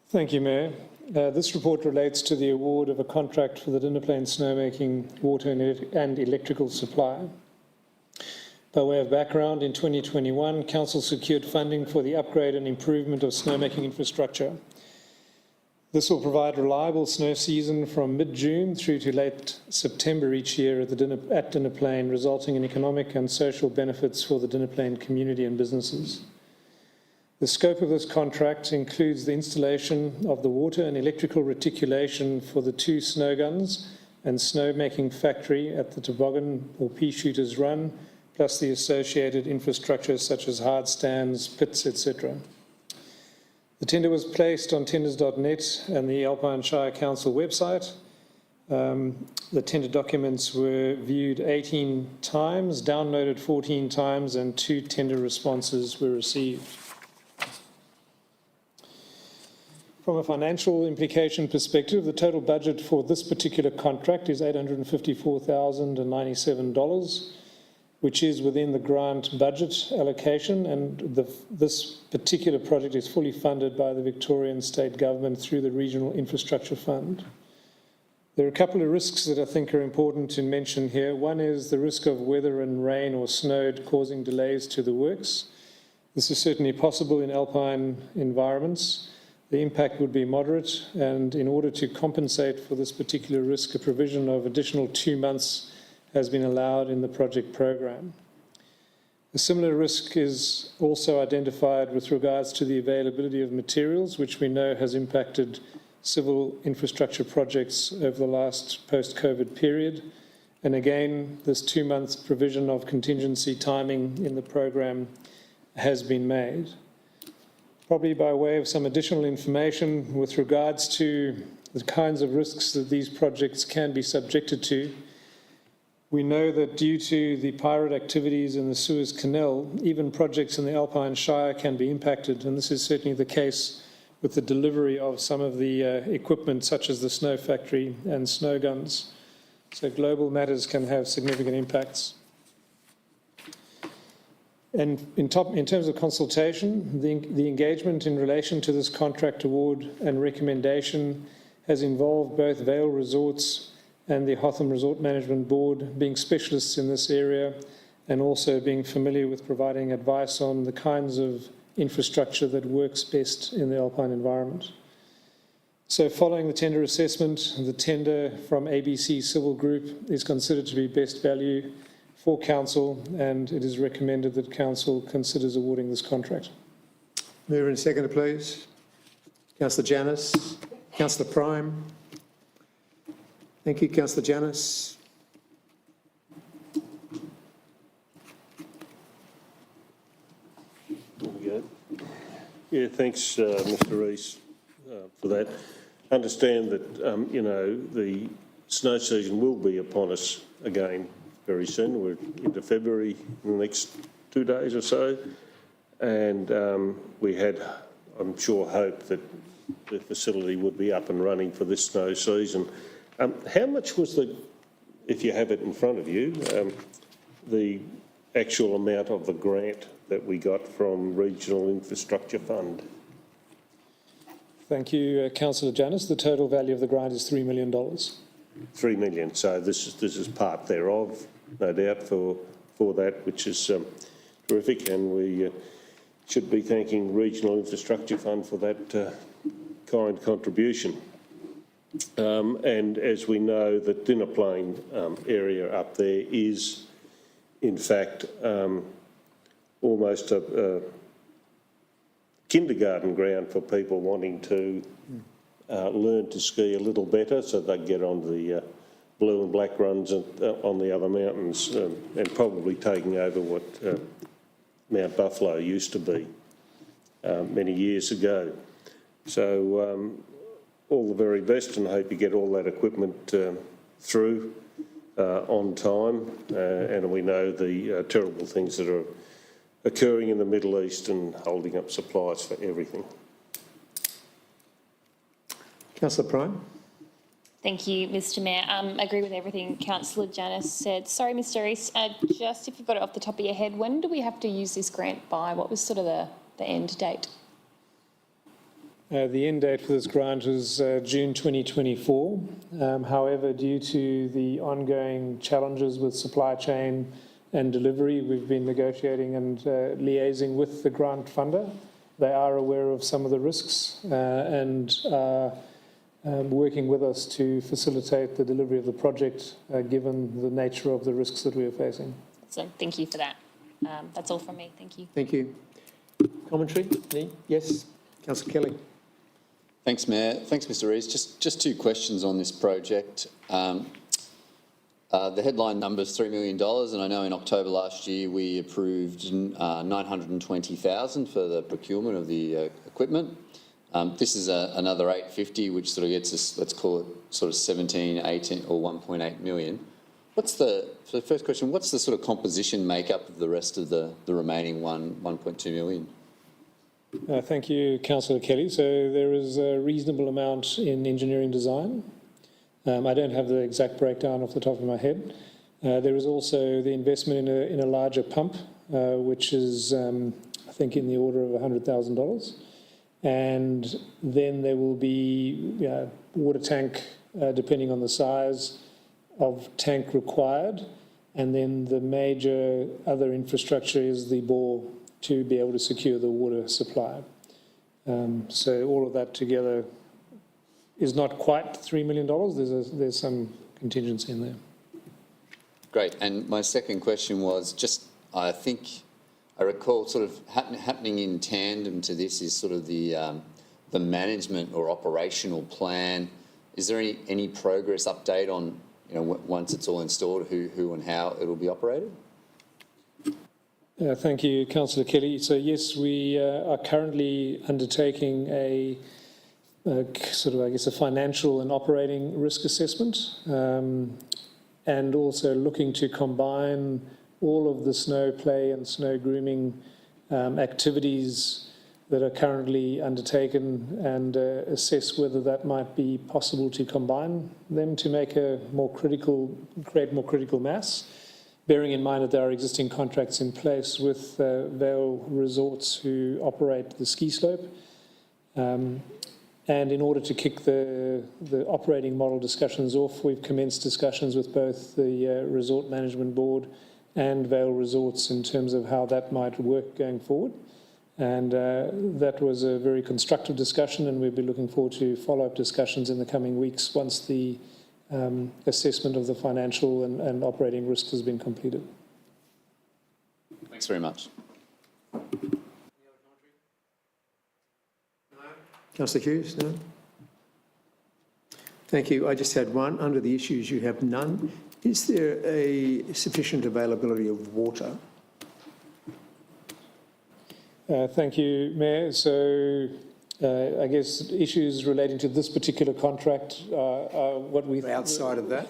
Thank you, Mayor. This report relates to the award of a contract for the Dinner Plain Snowmaking, Water and Electrical Supply. By way of background, in 2021, Council secured funding for the upgrade and improvement of snowmaking infrastructure. This will provide reliable snow season from mid-June through to late September each year at Dinner Plain, resulting in economic and social benefits for the Dinner Plain community and businesses. The scope of this contract includes the installation of the water and electrical reticulation for the 2 snow guns and snowmaking factory at the Toboggan or Pea Shooters Run, plus the associated infrastructure such as hard stands, pits, etc. The tender was placed on tenders.net and the Alpine Shire Council website. The tender documents were viewed 18 times, downloaded 14 times, and 2 tender responses were received. From a financial implication perspective, the total budget for this particular contract is $854,097, which is within the grant budget allocation, and this particular project is fully funded by the Victorian State Government through the Regional Infrastructure Fund. There are a couple of risks that I think are important to mention here. One is the risk of weather and rain or snow causing delays to the works. This is certainly possible in alpine environments. The impact would be moderate, and in order to compensate for this particular risk, a provision of additional 2 months has been allowed in the project program. A similar risk is also identified with regards to the availability of materials, which we know has impacted civil infrastructure projects over the last post-COVID period. And again, this 2 months provision of contingency timing in the program has been made. Probably by way of some additional information with regards to the kinds of risks that these projects can be subjected to, we know that due to the pirate activities in the Suez Canal, even projects in the Alpine Shire can be impacted, and this is certainly the case with the delivery of some of the equipment such as the snow factory and snow guns. So global matters can have significant impacts. And in terms of consultation, the engagement in relation to this contract award and recommendation has involved both Vale Resorts and the Hotham Resort Management Board being specialists in this area and also being familiar with providing advice on the kinds of infrastructure that works best in the alpine environment. So following the tender assessment, the tender from ABC Civil Group is considered to be best value for Council, and it is recommended that Council considers awarding this contract. Mover and seconder, please. Councillor Janus. Councillor Prime. Thank you, Councillor Janus. There we go. Yeah, thanks, Mr Rees, for that. Understand that, you know, the snow season will be upon us again very soon. We're into February in the next 2 days or so. And we had, I'm sure, hope that the facility would be up and running for this snow season. How much was the, if you have it in front of you, the actual amount of the grant that we got from Regional Infrastructure Fund? Thank you, Councillor Janus. The total value of the grant is $3 million. 3 million. So this is part thereof, no doubt, for that, which is terrific, and we should be thanking Regional Infrastructure Fund for that kind contribution. And as we know, the Dinner Plain area up there is, in fact, almost a kindergarten ground for people wanting to learn to ski a little better, so they get on the blue and black runs on the other mountains, and probably taking over what Mount Buffalo used to be many years ago. So all the very best, and I hope you get all that equipment through on time. And we know the terrible things that are occurring in the Middle East and holding up supplies for everything. Councillor Prime. Thank you, Mr Mayor. I agree with everything Councillor Janus said. Sorry, Mr Rees, just if you've got it off the top of your head, when do we have to use this grant by? What was sort of the end date? The end date for this grant is June 2024. However, due to the ongoing challenges with supply chain and delivery, we've been negotiating and liaising with the grant funder. They are aware of some of the risks and are working with us to facilitate the delivery of the project, given the nature of the risks that we are facing. So thank you for that. That's all from me. Thank you. Thank you. Commentary? Yes. Councillor Kelly. Thanks, Mayor. Thanks, Mr Rees. Just two questions on this project. The headline number is $3 million, and I know in October last year we approved $920,000 for the procurement of the equipment. This is another $850,000, which sort of gets us, let's call it sort of 17, 18 or 1.8 million. So the first question, what's the sort of composition makeup of the rest of the remaining 1.2 million? Thank you, Councillor Kelly. So there is a reasonable amount in engineering design. I don't have the exact breakdown off the top of my head. There is also the investment in a larger pump, which is, I think, in the order of $100,000. And then there will be water tank, depending on the size of tank required. And then the major other infrastructure is the bore to be able to secure the water supply. So all of that together is not quite $3 million. There's some contingency in there. Great. And my second question was just, I think I recall sort of happening in tandem to this is sort of the management or operational plan. Is there any progress update on, once it's all installed, who and how it'll be operated? Thank you, Councillor Kelly. So yes, we are currently undertaking a sort of, I guess, a financial and operating risk assessment, and also looking to combine all of the snow play and snow grooming activities that are currently undertaken, and assess whether that might be possible to combine them to make create more critical mass, bearing in mind that there are existing contracts in place with Vale Resorts who operate the ski slope. And in order to kick the operating model discussions off, we've commenced discussions with both the Resort Management Board and Vale Resorts in terms of how that might work going forward. And that was a very constructive discussion, and we'll be looking forward to follow-up discussions in the coming weeks once the assessment of the financial and operating risk has been completed. Thanks very much. Councillor Hughes, no? Thank you. I just had one. Under the issues, you have none. Is there a sufficient availability of water? Thank you, Mayor. So I guess issues relating to this particular contract are what we... Outside of that?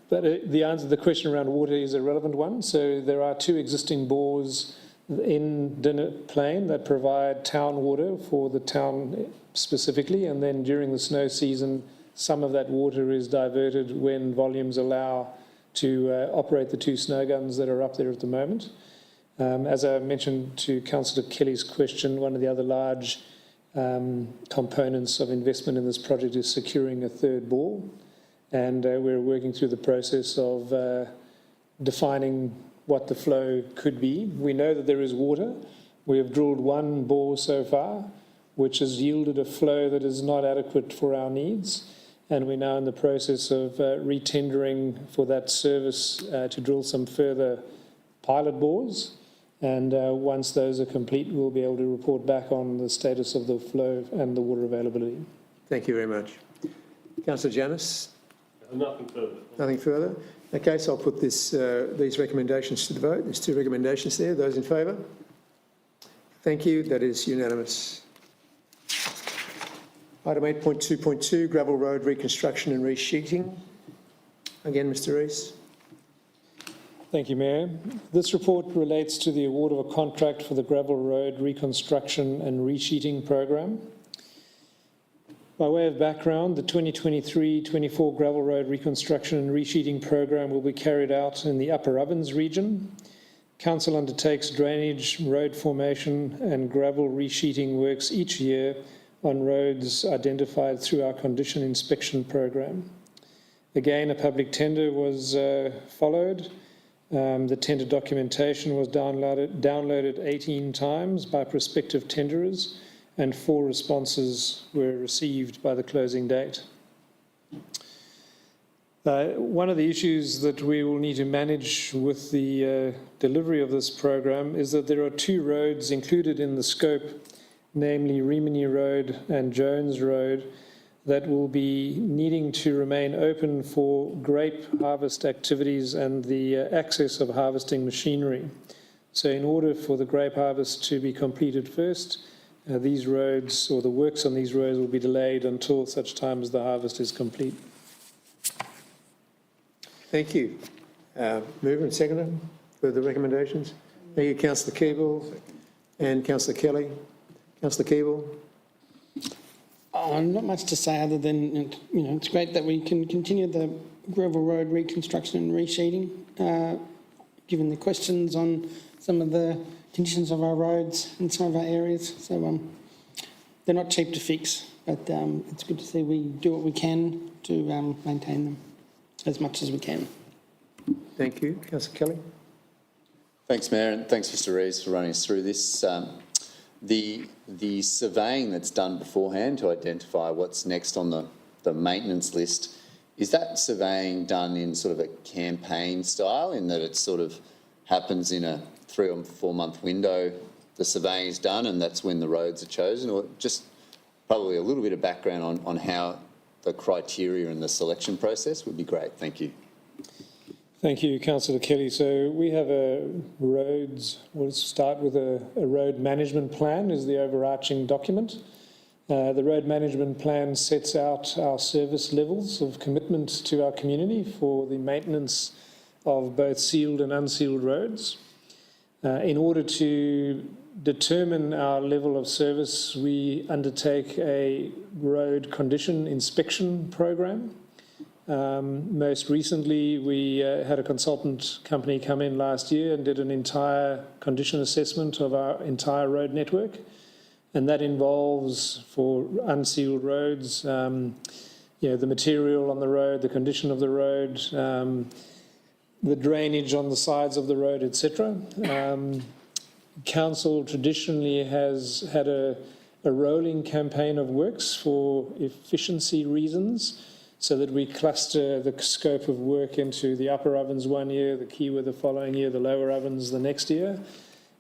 But the answer to the question around water is a relevant one. So there are 2 existing bores in Dinner Plain that provide town water for the town specifically, and then during the snow season, some of that water is diverted when volumes allow to operate the 2 snow guns that are up there at the moment. As I mentioned to Councillor Kelly's question, one of the other large components of investment in this project is securing a 3rd bore, and we're working through the process of defining what the flow could be. We know that there is water. We have drilled 1 bore so far, which has yielded a flow that is not adequate for our needs, and we're now in the process of re-tendering for that service to drill some further pilot bores, and once those are complete, we'll be able to report back on the status of the flow and the water availability. Thank you very much. Councillor Janus? Nothing further. Nothing further? Okay, so I'll put these recommendations to the vote. There's 2 recommendations there. Those in favour? Thank you. That is unanimous. Item 8.2.2, gravel road reconstruction and resheeting. Again, Mr. Rees. Thank you, Mayor. This report relates to the award of a contract for the gravel road reconstruction and resheeting program. By way of background, the 2023-24 gravel road reconstruction and resheeting program will be carried out in the Upper Ovens region. Council undertakes drainage, road formation and gravel resheeting works each year on roads identified through our condition inspection program. Again, a public tender was followed. The tender documentation was downloaded 18 times by prospective tenderers, and 4 responses were received by the closing date. One of the issues that we will need to manage with the delivery of this program is that there are 2 roads included in the scope, namely Rimini Road and Jones Road, that will be needing to remain open for grape harvest activities and the access of harvesting machinery. So in order for the grape harvest to be completed first, these roads, or the works on these roads, will be delayed until such time as the harvest is complete. Thank you. Mover and seconder for the recommendations. Thank you, Councillor Keeble and Councillor Kelly. Councillor Keeble. Not much to say other than, it's great that we can continue the gravel road reconstruction and resheeting, given the questions on some of the conditions of our roads in some of our areas. So they're not cheap to fix, but it's good to see we do what we can to maintain them as much as we can. Thank you. Councillor Kelly. Thanks, Mayor, and thanks, Mr. Rees, for running us through this. The surveying that's done beforehand to identify what's next on the maintenance list, is that surveying done in sort of a campaign style, in that it sort of happens in a 3 or 4 month window, the surveying is done and that's when the roads are chosen? Or just probably a little bit of background on how the criteria and the selection process would be great. Thank you. Thank you, Councillor Kelly. So we have we'll start with a road management plan is the overarching document. The road management plan sets out our service levels of commitment to our community for the maintenance of both sealed and unsealed roads. In order to determine our level of service, we undertake a road condition inspection program. Most recently, we had a consultant company come in last year and did an entire condition assessment of our entire road network. And that involves, for unsealed roads, the material on the road, the condition of the road, the drainage on the sides of the road, etc. Council traditionally has had a rolling campaign of works for efficiency reasons, so that we cluster the scope of work into the Upper Ovens one year, the Kiewa the following year, the Lower Ovens the next year.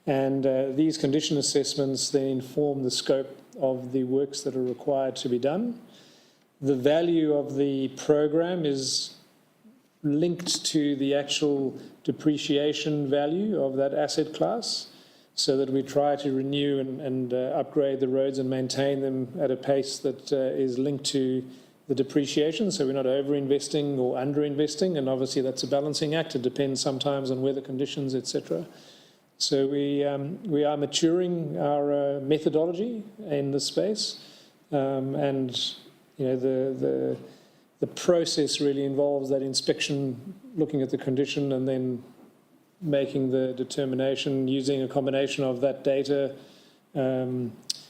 And these condition assessments then inform the scope of the works that are required to be done. The value of the program is linked to the actual depreciation value of that asset class, so that we try to renew and upgrade the roads and maintain them at a pace that is linked to the depreciation, so we're not over-investing or under-investing, and obviously that's a balancing act. It depends sometimes on weather conditions, etc. So we are maturing our methodology in this space, and you know the process really involves that inspection, looking at the condition, and then making the determination using a combination of that data,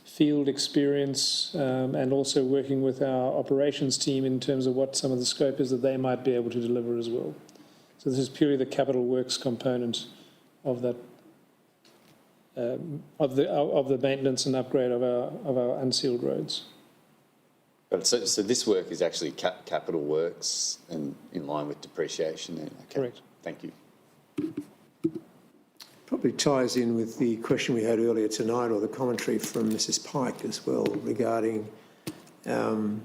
field experience, and also working with our operations team in terms of what some of the scope is that they might be able to deliver as well. So this is purely the capital works component of that, of the maintenance and upgrade of our unsealed roads. So this work is actually capital works and in line with depreciation then? Okay. Correct. Thank you. Probably ties in with the question we had earlier tonight, or the commentary from Mrs. Pike as well, regarding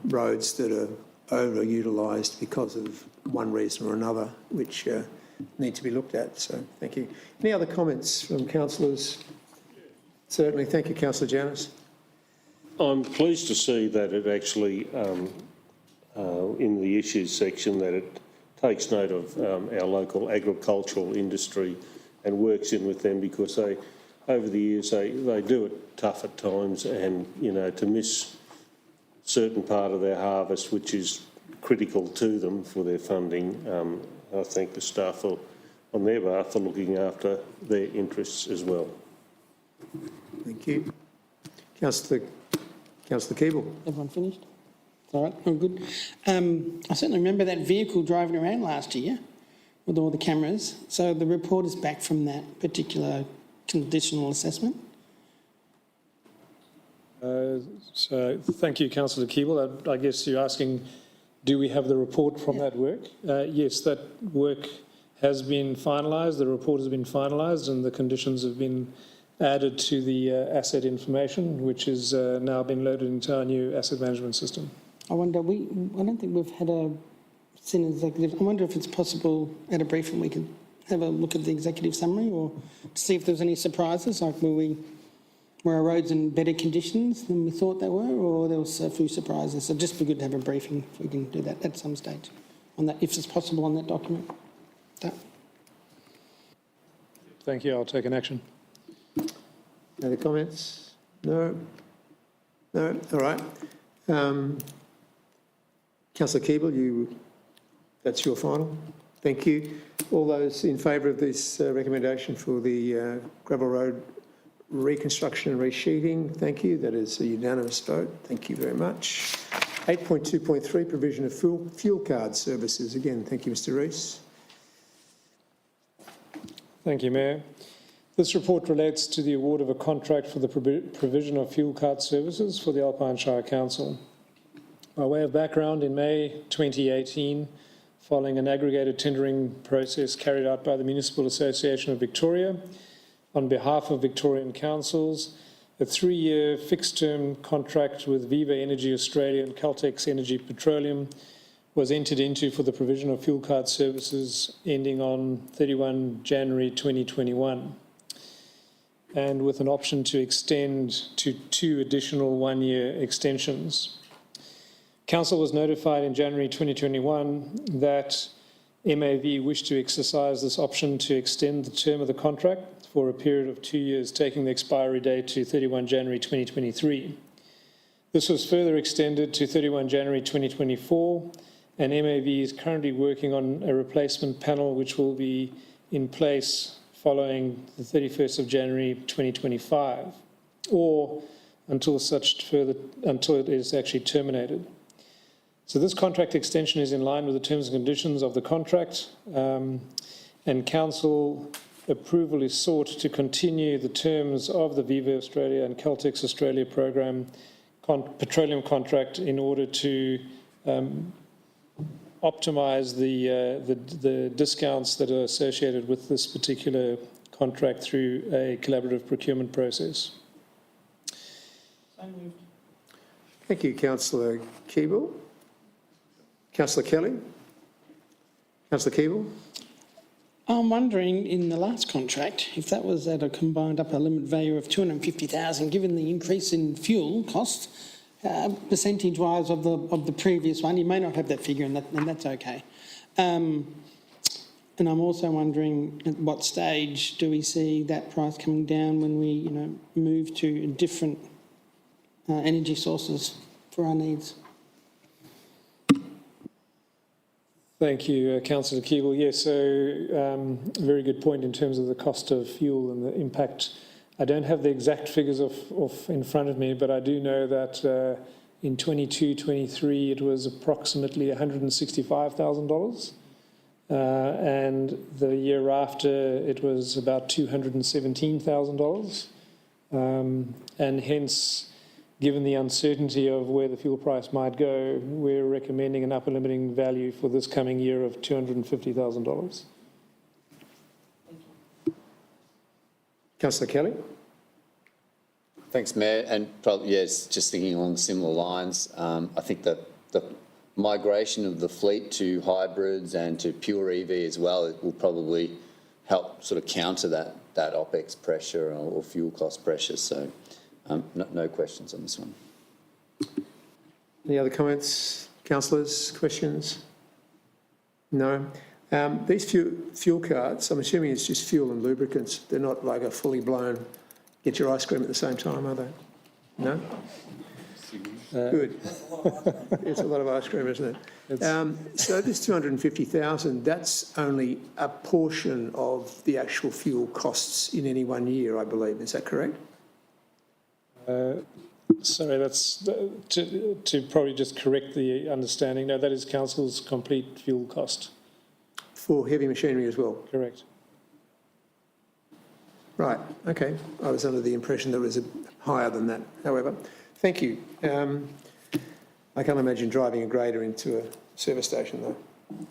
roads that are overutilised because of one reason or another, which need to be looked at. So thank you. Any other comments from councillors? Certainly. Thank you, Councillor Janus. I'm pleased to see that it actually, in the issues section, that it takes note of our local agricultural industry and works in with them, because they, over the years, they do it tough at times, and, you know, to miss certain part of their harvest, which is critical to them for their funding, I thank the staff on their behalf for looking after their interests as well. Thank you. Councillor Keeble. Everyone finished? All right, all good. I certainly remember that vehicle driving around last year with all the cameras. So the report is back from that particular conditional assessment. So thank you, Councillor Keeble. I guess you're asking, do we have the report from that work? Yes, that work has been finalised, the report has been finalised, and the conditions have been added to the asset information, which is now been loaded into our new asset management system. I wonder, I don't think we've had a senior executive. I wonder if it's possible at a briefing we could have a look at the executive summary, or to see if there was any surprises, like were our roads in better conditions than we thought they were, or there was a few surprises. So just be good to have a briefing if we can do that at some stage on that, if it's possible, on that document. Thank you. I'll take an action. Other comments? No? No? All right. Councillor Keeble, that's your final. Thank you. All those in favour of this recommendation for the gravel road reconstruction and resheeting, thank you. That is a unanimous vote. Thank you very much. 8.2.3, provision of fuel card services. Again, thank you, Mr. Rees. Thank you, Mayor. This report relates to the award of a contract for the provision of fuel card services for the Alpine Shire Council. By way of background, in May 2018, following an aggregated tendering process carried out by the Municipal Association of Victoria on behalf of Victorian councils, a 3-year fixed-term contract with Viva Energy Australia and Caltex Energy Petroleum was entered into for the provision of fuel card services ending on 31 January 2021, and with an option to extend to 2 additional 1-year extensions. Council was notified in January 2021 that MAV wished to exercise this option to extend the term of the contract for a period of 2 years, taking the expiry date to 31 January 2023. This was further extended to 31 January 2024, and MAV is currently working on a replacement panel which will be in place following the 31st of January 2025, or until it is actually terminated. So this contract extension is in line with the terms and conditions of the contract, and Council approval is sought to continue the terms of the Viva Australia and Caltex Australia program petroleum contract in order to optimise the discounts that are associated with this particular contract through a collaborative procurement process. Thank you, Councillor Keeble. Councillor Kelly? Councillor Keeble? I'm wondering, in the last contract, if that was at a combined upper limit value of 250,000, given the increase in fuel costs, percentage-wise of the previous one, you may not have that figure, and that's okay. And I'm also wondering, at what stage do we see that price coming down when we, move to different energy sources for our needs? Thank you, Councillor Keeble. Yes, so very good point in terms of the cost of fuel and the impact. I don't have the exact figures off in front of me, but I do know that in 22-23 it was approximately $165,000. And the year after it was about $217,000. And hence, given the uncertainty of where the fuel price might go, we're recommending an upper limiting value for this coming year of $250,000. Councillor Kelly? Thanks, Mayor. And probably, yes, just thinking along similar lines, I think that the migration of the fleet to hybrids and to pure EV as well, it will probably help sort of counter that OPEX pressure or fuel cost pressure. So no questions on this one. Any other comments? Councillors, questions? No. These fuel cards, I'm assuming it's just fuel and lubricants. They're not like a fully blown, get your ice cream at the same time, are they? No? Good. It's a lot of ice cream, isn't it? So this 250,000, that's only a portion of the actual fuel costs in any one year, I believe. Is that correct? Sorry, that's to probably just correct the understanding. No, that is Council's complete fuel cost. For heavy machinery as well? Correct. Right, okay. I was under the impression that it was higher than that, however. Thank you. I can't imagine driving a grader into a service station, though,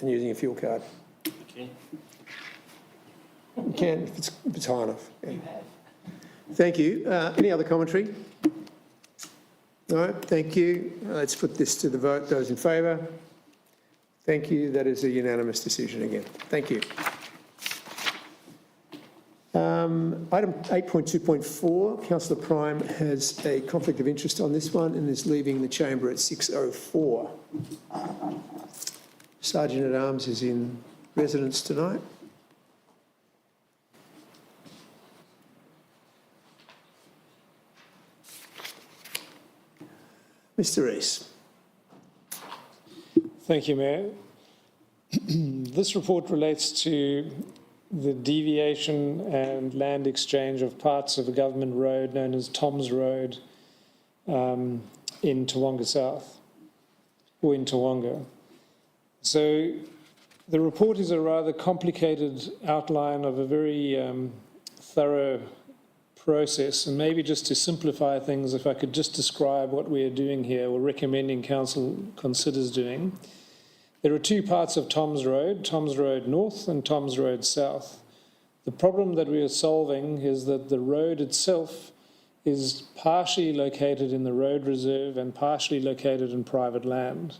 and using a fuel card. Okay. You can, if it's high enough. Yeah. Thank you. Any other commentary? No, thank you. Let's put this to the vote. Those in favour? Thank you. That is a unanimous decision again. Thank you. Item 8.2.4, Councillor Prime has a conflict of interest on this one and is leaving the chamber at 6:04. Sergeant-at-Arms is in residence tonight. Mr. Rees. Thank you, Mayor. This report relates to the deviation and land exchange of parts of a government road known as Tom's Road in Toowoonga South, or in Toowoonga. So the report is a rather complicated outline of a very thorough process, and maybe just to simplify things, if I could just describe what we are doing here, or recommending Council considers doing. There are two parts of Tom's Road North and Tom's Road South. The problem that we are solving is that the road itself is partially located in the road reserve and partially located in private land.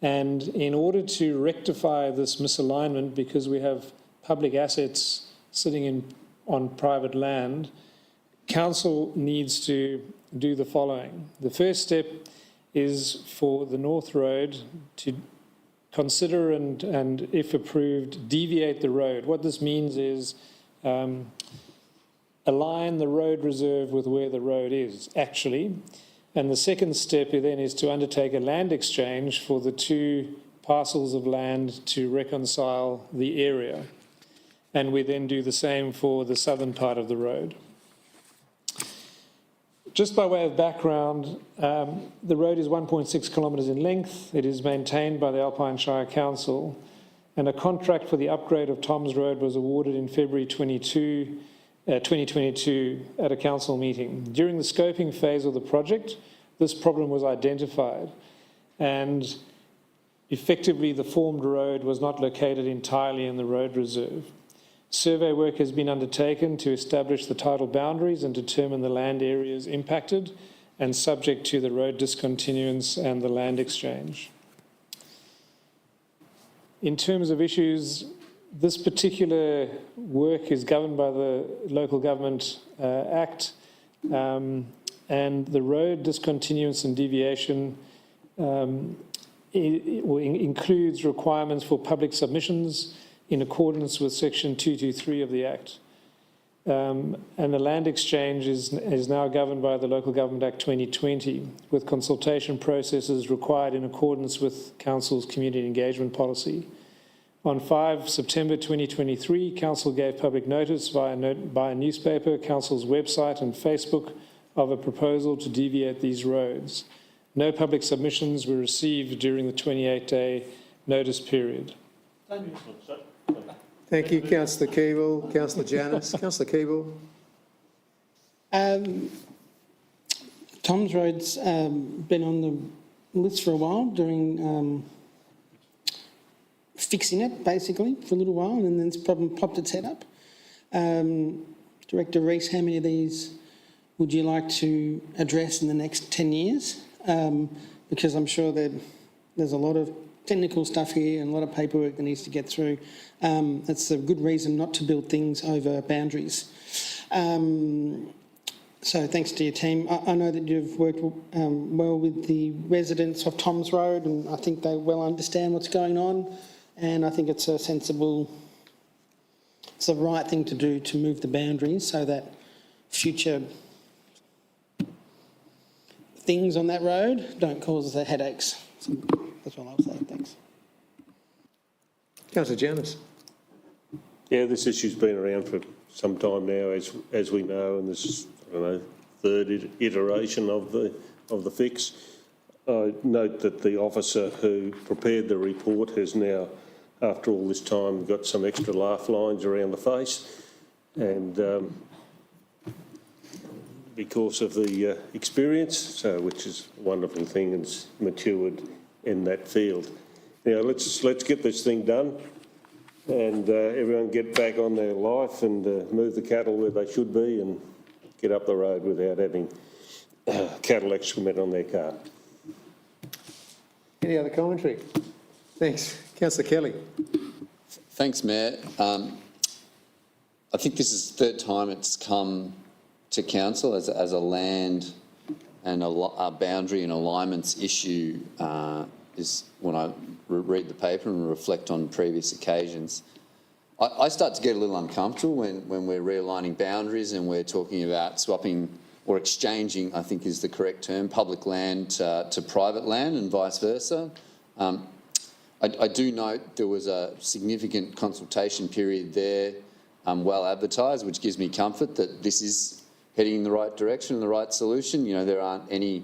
And in order to rectify this misalignment, because we have public assets sitting on private land, Council needs to do the following. The first step is for the North Road to consider and, if approved, deviate the road. What this means is align the road reserve with where the road is, actually. And the second step then is to undertake a land exchange for the two parcels of land to reconcile the area. And we then do the same for the southern part of the road. Just by way of background, the road is 1.6 kilometres in length. It is maintained by the Alpine Shire Council, and a contract for the upgrade of Tom's Road was awarded in February 2022 at a council meeting. During the scoping phase of the project, this problem was identified, and effectively the formed road was not located entirely in the road reserve. Survey work has been undertaken to establish the tidal boundaries and determine the land areas impacted and subject to the road discontinuance and the land exchange. In terms of issues, this particular work is governed by the Local Government Act, and the road discontinuance and deviation includes requirements for public submissions in accordance with Section 223 of the Act. And the land exchange is now governed by the Local Government Act 2020, with consultation processes required in accordance with Council's community engagement policy. On 5 September 2023, Council gave public notice by a newspaper, Council's website and Facebook of a proposal to deviate these roads. No public submissions were received during the 28-day notice period. Thank you, Councillor Keeble. Councillor Janus. Councillor Keeble. Tom's Road's been on the list for a while during fixing it, basically, for a little while, and then this problem popped its head up. Director Rees, how many of these would you like to address in the next 10 years? Because I'm sure that there's a lot of technical stuff here and a lot of paperwork that needs to get through. That's a good reason not to build things over boundaries. So thanks to your team. I know that you've worked well with the residents of Tom's Road, and I think they well understand what's going on. And I think it's a sensible, it's the right thing to do to move the boundaries so that future things on that road don't cause us headaches. So that's all I'll say. Thanks. Councillor Janus. Yeah, this issue's been around for some time now, as we know, and this is, I don't know, third iteration of the fix. I note that the officer who prepared the report has now, after all this time, got some extra laugh lines around the face, and because of the experience, which is a wonderful thing, and it's matured in that field. Now let's get this thing done, and everyone get back on their life and move the cattle where they should be, and get up the road without having cattle excrement on their car. Any other commentary? Thanks. Councillor Kelly. Thanks, Mayor. I think this is the third time it's come to Council as a land and a boundary and alignments issue is when I read the paper and reflect on previous occasions. I start to get a little uncomfortable when we're realigning boundaries and we're talking about swapping or exchanging, I think is the correct term, public land to private land and vice versa. I do note there was a significant consultation period there, well advertised, which gives me comfort that this is heading in the right direction and the right solution. You know, there aren't any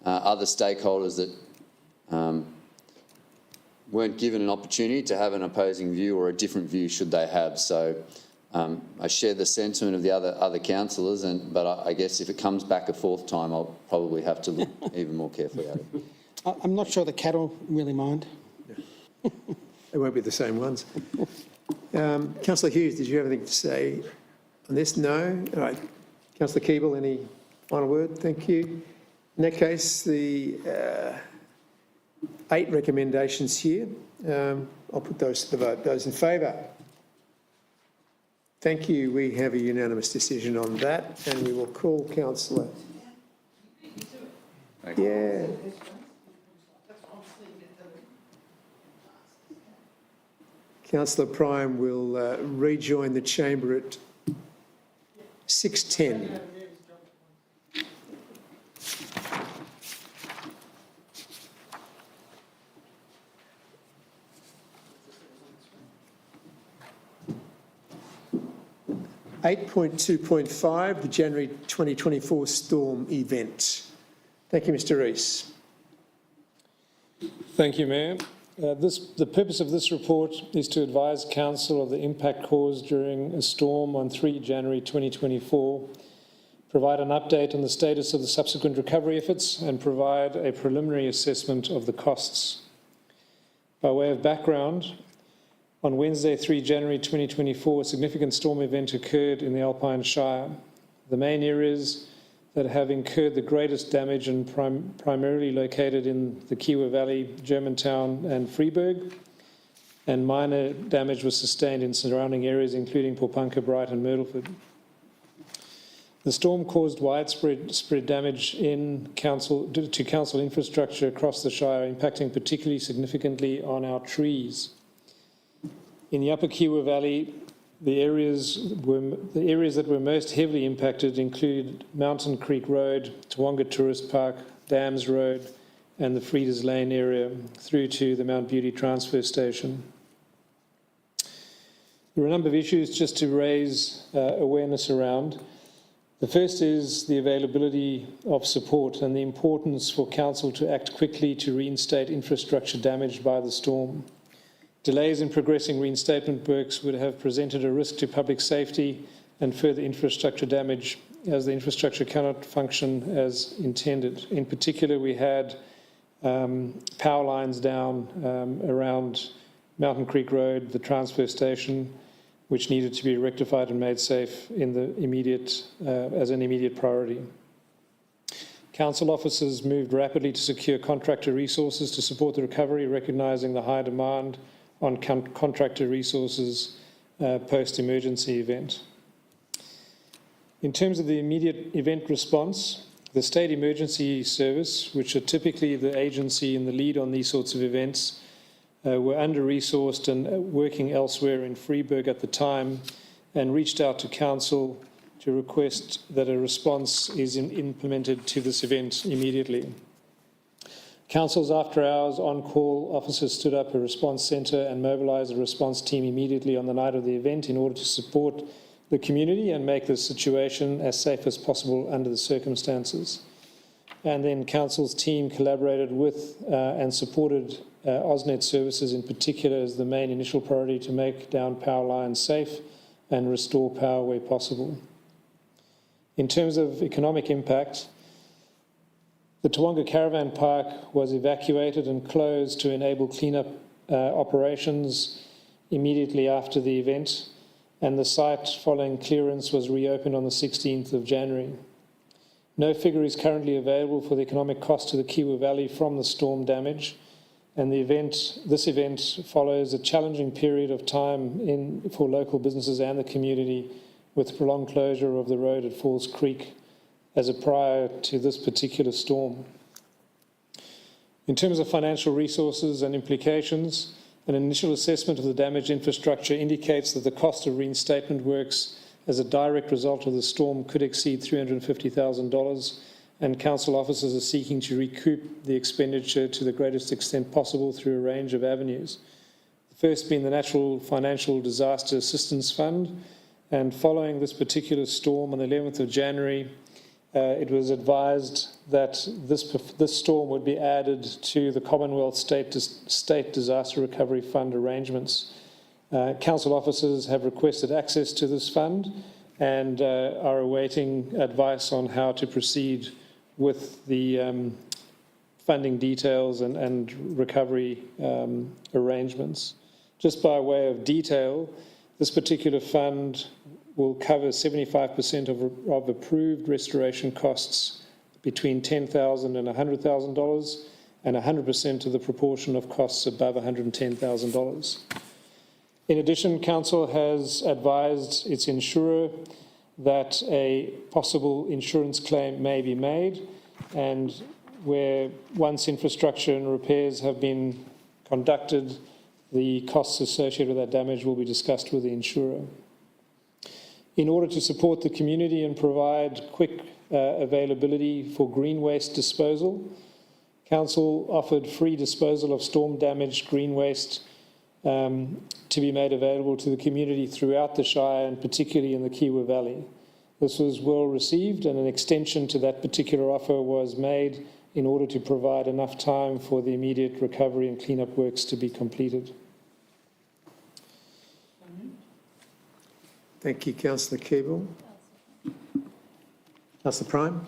other stakeholders that weren't given an opportunity to have an opposing view or a different view should they have. So I share the sentiment of the other councillors, but I guess if it comes back a fourth time, I'll probably have to look even more carefully at it. I'm not sure the cattle really mind. They won't be the same ones. Councillor Hughes, did you have anything to say on this? No? All right. Councillor Keeble, any final word? Thank you. In that case, the 8 recommendations here, I'll put those to the vote. Those in favour? Thank you. We have a unanimous decision on that, and we will call Councillor. Yeah. Councillor Prime will rejoin the chamber at 6:10. (8.2.5) the January 2024 storm event. Thank you, Mr. Rees. Thank you, Mayor. The purpose of this report is to advise Council of the impact caused during a storm on 3 January 2024, provide an update on the status of the subsequent recovery efforts, and provide a preliminary assessment of the costs. By way of background, On Wednesday, 3 January 2024, a significant storm event occurred in the Alpine Shire. The main areas that have incurred the greatest damage and primarily located in the Kiewa Valley, Germantown and Freeburg, and minor damage was sustained in surrounding areas including Popanka, Bright and Myrtleford. The storm caused widespread damage to council infrastructure across the Shire, impacting particularly significantly on our trees. In the Upper Kiewa Valley, the areas that were most heavily impacted include Mountain Creek Road, Tawonga Tourist Park, Dams Road, and the Frieders Lane area through to the Mount Beauty transfer station. There are a number of issues just to raise awareness around. The first is the availability of support and the importance for council to act quickly to reinstate infrastructure damaged by the storm. Delays in progressing reinstatement works would have presented a risk to public safety and further infrastructure damage, as the infrastructure cannot function as intended. In particular, we had power lines down around Mountain Creek Road, the transfer station, which needed to be rectified and made safe in the as an immediate priority. Council officers moved rapidly to secure contractor resources to support the recovery, recognising the high demand on contractor resources post-emergency event. In terms of the immediate event response, the State Emergency Service, which are typically the agency in the lead on these sorts of events, were under-resourced and working elsewhere in Freeburg at the time, and reached out to Council to request that a response is implemented to this event immediately. Council's after-hours on-call officers stood up a response centre and mobilised a response team immediately on the night of the event in order to support the community and make the situation as safe as possible under the circumstances. And then Council's team collaborated with and supported AusNet Services in particular as the main initial priority to make down power lines safe and restore power where possible. In terms of economic impact, the Tawonga Caravan Park was evacuated and closed to enable cleanup operations immediately after the event, and the site following clearance was reopened on the 16th of January. No figure is currently available for the economic cost to the Kiewa Valley from the storm damage, and this event follows a challenging period of time for local businesses and the community, with prolonged closure of the road at Falls Creek as a prior to this particular storm. In terms of financial resources and implications, an initial assessment of the damaged infrastructure indicates that the cost of reinstatement works as a direct result of the storm could exceed $350,000, and council officers are seeking to recoup the expenditure to the greatest extent possible through a range of avenues. The first being the Natural Financial Disaster Assistance Fund, and following this particular storm on the 11th of January, it was advised that this storm would be added to the Commonwealth State Disaster Recovery Fund arrangements. Council officers have requested access to this fund and are awaiting advice on how to proceed with the funding details and recovery arrangements. Just by way of detail, this particular fund will cover 75% of approved restoration costs between $10,000 and $100,000 and 100% of the proportion of costs above $110,000. In addition, Council has advised its insurer that a possible insurance claim may be made, and where once infrastructure and repairs have been conducted, the costs associated with that damage will be discussed with the insurer. In order to support the community and provide quick availability for green waste disposal, Council offered free disposal of storm-damaged green waste to be made available to the community throughout the Shire and particularly in the Kiewa Valley. This was well received, and an extension to that particular offer was made in order to provide enough time for the immediate recovery and cleanup works to be completed. Thank you, Councillor Keeble. Councillor Prime.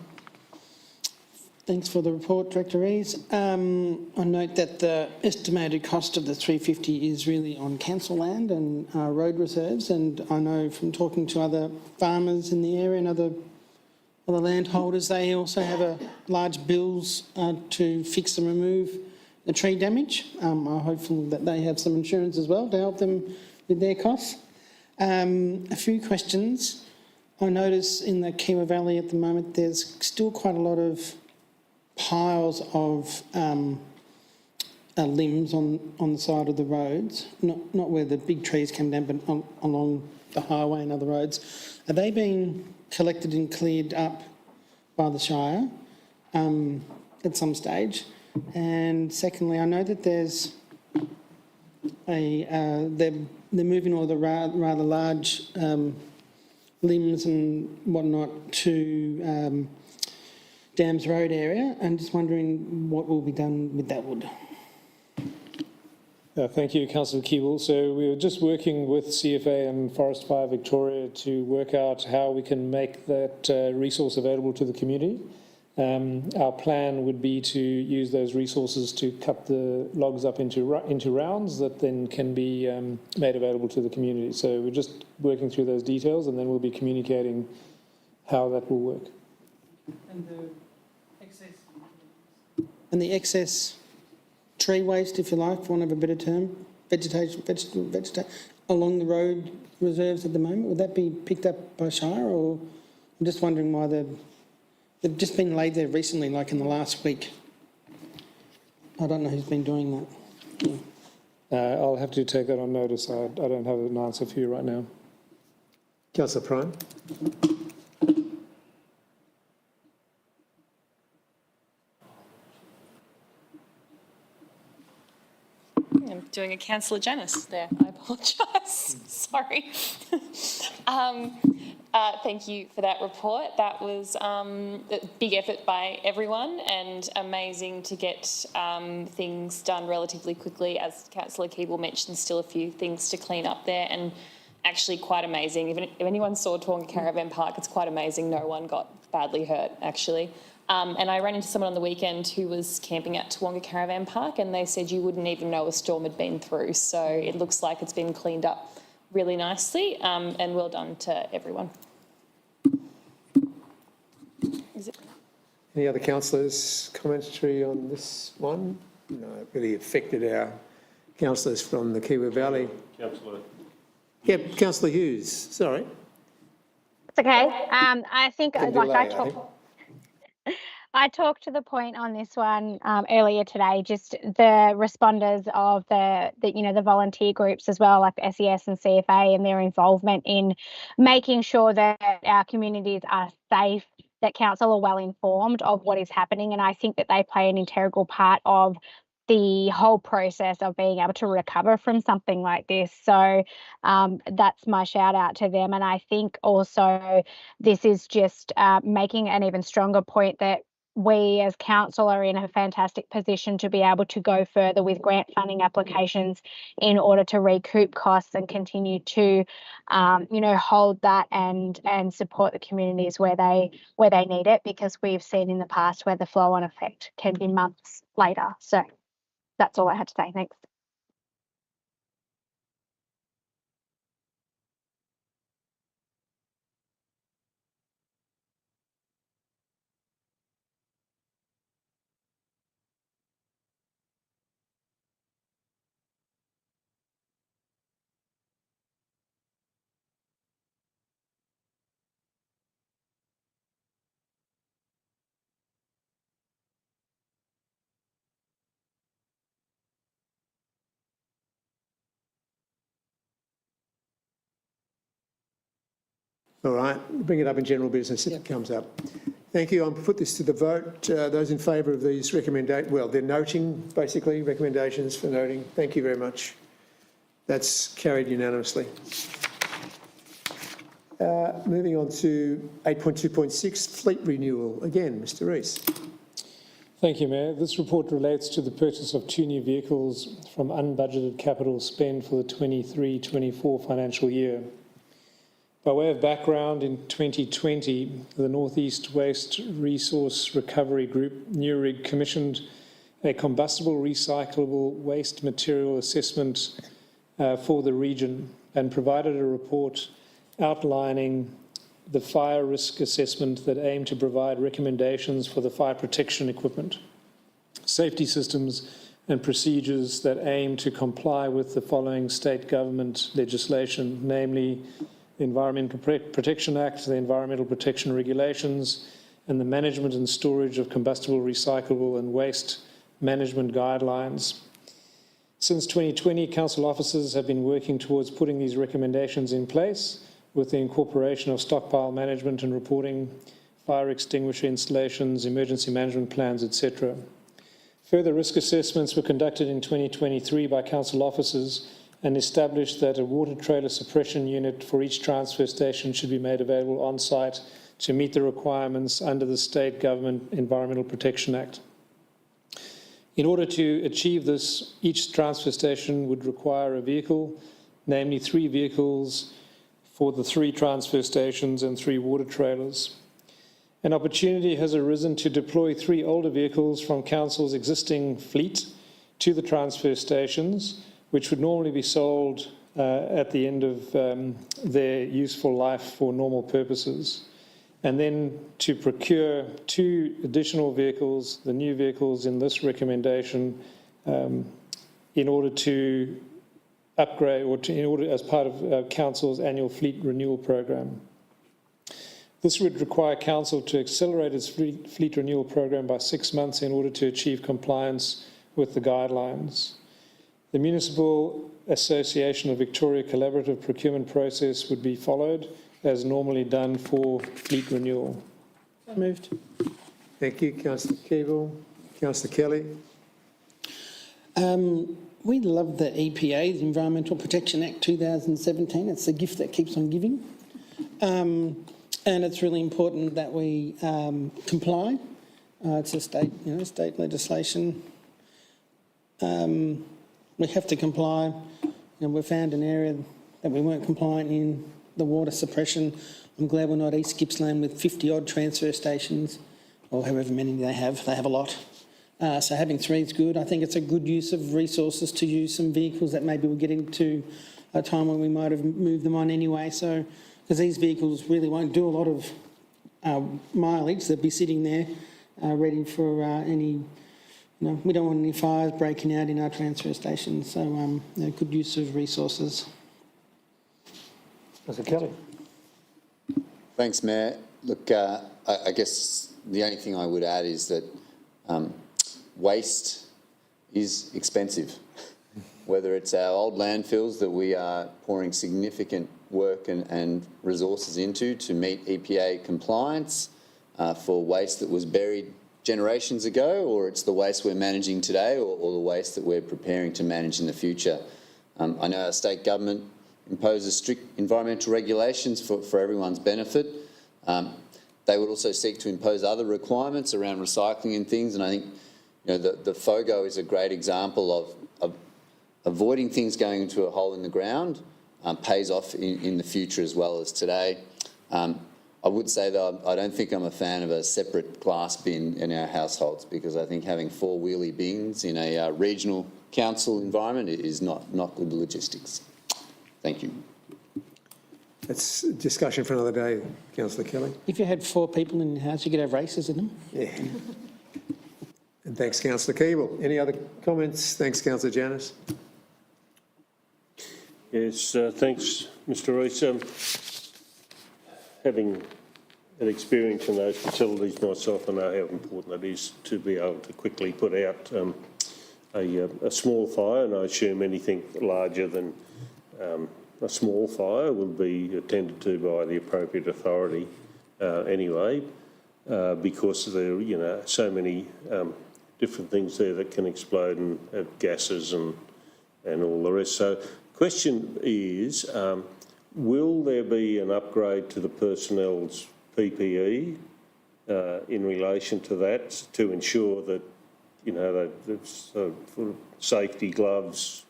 Thanks for the report, Director Rees. I note that the estimated cost of the 350 is really on council land and road reserves, and I know from talking to other farmers in the area and other landholders, they also have large bills to fix and remove the tree damage. I'm hopeful that they have some insurance as well to help them with their costs. A few questions. I notice in the Kiewa Valley at the moment there's still quite a lot of piles of limbs on the side of the roads, not where the big trees come down, but along the highway and other roads. Are they being collected and cleared up by the Shire at some stage? And secondly, I know that there's they're moving all the rather large limbs and whatnot to Dams Road area. I'm just wondering what will be done with that wood. Thank you, Councillor Keeble. So we were just working with CFA and Forest Fire Victoria to work out how we can make that resource available to the community. Our plan would be to use those resources to cut the logs up into rounds that then can be made available to the community. So we're just working through those details, and then we'll be communicating how that will work. And the excess tree waste, if you like, for want of a better term, vegetation along the road reserves at the moment, would that be picked up by Shire? Or I'm just wondering why they've just been laid there recently, like in the last week. I don't know who's been doing that. Yeah. I'll have to take that on notice. I don't have an answer for you right now. Councillor Prime. I'm doing a Councillor Janice there. I apologise. Sorry. Thank you for that report. That was a big effort by everyone and amazing to get things done relatively quickly. As Councillor Keeble mentioned, still a few things to clean up there, and actually quite amazing. If anyone saw Toowoomba Caravan Park, it's quite amazing. No one got badly hurt, actually. And I ran into someone on the weekend who was camping at Toowoomba Caravan Park, and they said you wouldn't even know a storm had been through. So it looks like it's been cleaned up really nicely, and well done to everyone. Any other councillors' commentary on this one? No, it really affected our councillors from the Kiewa Valley. Councillor. Yeah, Councillor Hughes, sorry. It's okay. I think Can like delay, I I talked. think. I talked to the point on this one earlier today, just the responders of the volunteer groups as well, like SES and CFA, and their involvement in making sure that our communities are safe, that council are well informed of what is happening. And I think that they play an integral part of the whole process of being able to recover from something like this. So that's my shout out to them. And I think also this is just making an even stronger point that we as council are in a fantastic position to be able to go further with grant funding applications in order to recoup costs and continue to, hold that and support the communities where they need it, because we've seen in the past where the flow-on effect can be months later. So that's all I had to say. Thanks. All right, bring it up in general business if it comes up. Thank you. I'll put this to the vote. Those in favour of these recommendations, well, they're noting, basically, recommendations for noting. Thank you very much. That's carried unanimously. Moving on to 8.2.6, fleet renewal. Again, Mr Rees. Thank you, Mayor. This report relates to the purchase of 2 new vehicles from unbudgeted capital spend for the 23-24 financial year. By way of background, in 2020, the North East Waste Resource Recovery Group, NEWRIG, commissioned a combustible recyclable waste material assessment for the region and provided a report outlining the fire risk assessment that aimed to provide recommendations for the fire protection equipment, safety systems and procedures that aim to comply with the following state government legislation, namely the Environmental Protection Act, the Environmental Protection Regulations, and the Management and Storage of Combustible, Recyclable and Waste Management Guidelines. Since 2020, council officers have been working towards putting these recommendations in place with the incorporation of stockpile management and reporting, fire extinguisher installations, emergency management plans, etc. Further risk assessments were conducted in 2023 by council officers and established that a water trailer suppression unit for each transfer station should be made available on site to meet the requirements under the State Government Environmental Protection Act. In order to achieve this, each transfer station would require a vehicle, namely 3 vehicles for the 3 transfer stations and 3 water trailers. An opportunity has arisen to deploy 3 older vehicles from council's existing fleet to the transfer stations, which would normally be sold at the end of their useful life for normal purposes. And then to procure 2 additional vehicles, the new vehicles in this recommendation, in order to upgrade or as part of council's annual fleet renewal program. This would require council to accelerate its fleet renewal program by 6 months in order to achieve compliance with the guidelines. The Municipal Association of Victoria collaborative procurement process would be followed as normally done for fleet renewal. Moved. Thank you, Councillor Keeble. Councillor Kelly. We love the EPA, the Environmental Protection Act 2017. It's a gift that keeps on giving. And it's really important that we comply. It's a state legislation. We have to comply. We found an area that we weren't compliant in, the water suppression. I'm glad we're not East Gippsland with 50-odd transfer stations, or however many they have. They have a lot. So having 3 is good. I think it's a good use of resources to use some vehicles that maybe we're getting to a time when we might have moved them on anyway. So, because these vehicles really won't do a lot of mileage, they'll be sitting there ready for any. We don't want any fires breaking out in our transfer stations. So, good use of resources. Councillor Kelly. Thanks, Mayor. Look, I guess the only thing I would add is that waste is expensive. Whether it's our old landfills that we are pouring significant work and resources into to meet EPA compliance for waste that was buried generations ago, or it's the waste we're managing today, or the waste that we're preparing to manage in the future. I know our state government imposes strict environmental regulations for everyone's benefit. They would also seek to impose other requirements around recycling and things, and I think the FOGO is a great example of avoiding things going into a hole in the ground pays off in the future as well as today. I would say that I don't think I'm a fan of a separate glass bin in our households, because I think having 4 wheelie bins in a regional council environment is not good logistics. Thank you. That's a discussion for another day, Councillor Kelly. If you had 4 people in your house, you could have races in them. Yeah. And thanks, Councillor Keeble. Any other comments? Thanks, Councillor Janus. Yes, thanks, Mr Rees. Having an experience in those facilities myself, I know how important it is to be able to quickly put out a small fire, and I assume anything larger than a small fire will be attended to by the appropriate authority anyway, because there are so many different things there that can explode and have gases and all the rest. So the question is, will there be an upgrade to the personnel's PPE in relation to that to ensure that, safety gloves,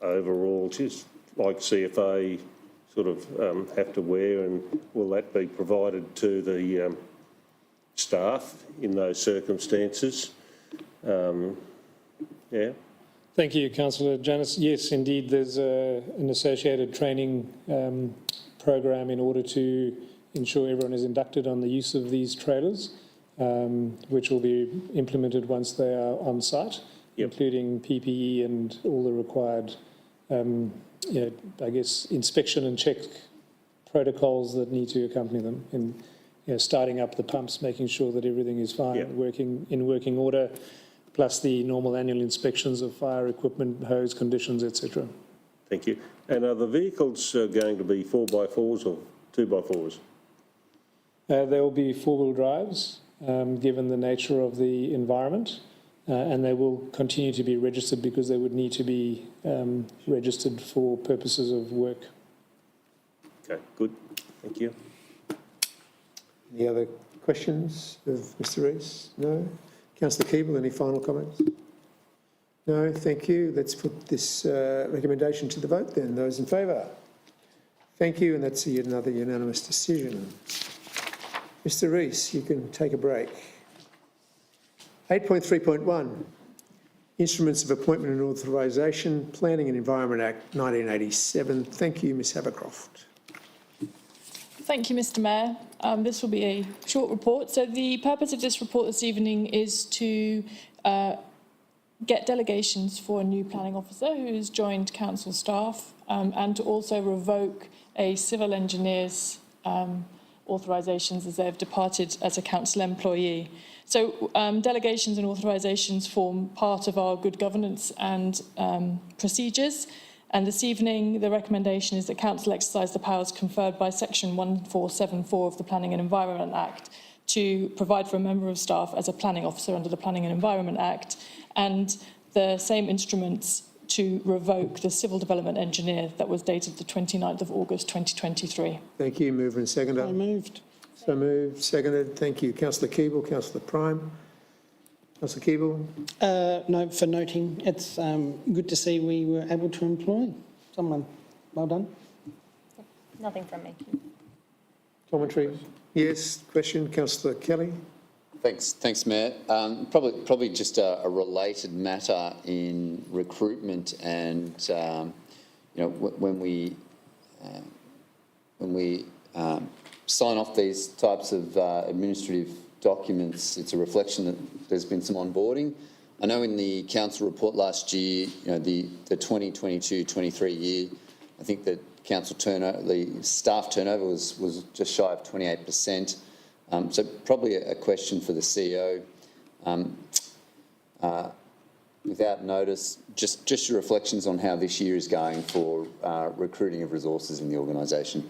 overalls, just like CFA sort of have to wear, and will that be provided to the staff in those circumstances? Yeah. Thank you, Councillor Janice. Yes, indeed, there's an associated training program in order to ensure everyone is inducted on the use of these trailers, which will be implemented once they are on site, including PPE and all the required, I guess, inspection and check protocols that need to accompany them in starting up the pumps, making sure that everything is fine, working in working order, plus the normal annual inspections of fire equipment, hose conditions, etc. Thank you. And are the vehicles going to be 4x4s or 2x4s? There will be four-wheel drives, given the nature of the environment, and they will continue to be registered because they would need to be registered for purposes of work. Okay, good. Thank you. Any other questions of Mr Rees? No? Councillor Keeble, any final comments? No, thank you. Let's put this recommendation to the vote then. Those in favour? Thank you, and that's another unanimous decision. Mr Rees, you can take a break. 8.3.1, Instruments of Appointment and Authorisation, Planning and Environment Act 1987. Thank you, Ms Havercroft. Thank you, Mr Mayor. This will be a short report. So the purpose of this report this evening is to get delegations for a new planning officer who has joined council staff, and to also revoke a civil engineer's authorisations as they have departed as a council employee. So delegations and authorisations form part of our good governance and procedures. And this evening, the recommendation is that council exercise the powers conferred by section 1474 of the Planning and Environment Act to provide for a member of staff as a planning officer under the Planning and Environment Act, and the same instruments to revoke the civil development engineer that was dated the 29th of August 2023. Thank you. Mover and seconder. So moved. So moved. Seconded. Thank you. Councillor Keeble, Councillor Prime. Councillor Keeble. No, for noting, it's good to see we were able to employ someone. Well done. Nothing from me. Commentary? Yes. Question? Councillor Kelly. Thanks, Mayor. Probably just a related matter in recruitment, and when we sign off these types of administrative documents, it's a reflection that there's been some onboarding. I know in the council report last year, the 2022-23 year, I think that council turnover, the staff turnover was just shy of 28%. So probably a question for the CEO. Without notice, just your reflections on how this year is going for recruiting of resources in the organisation.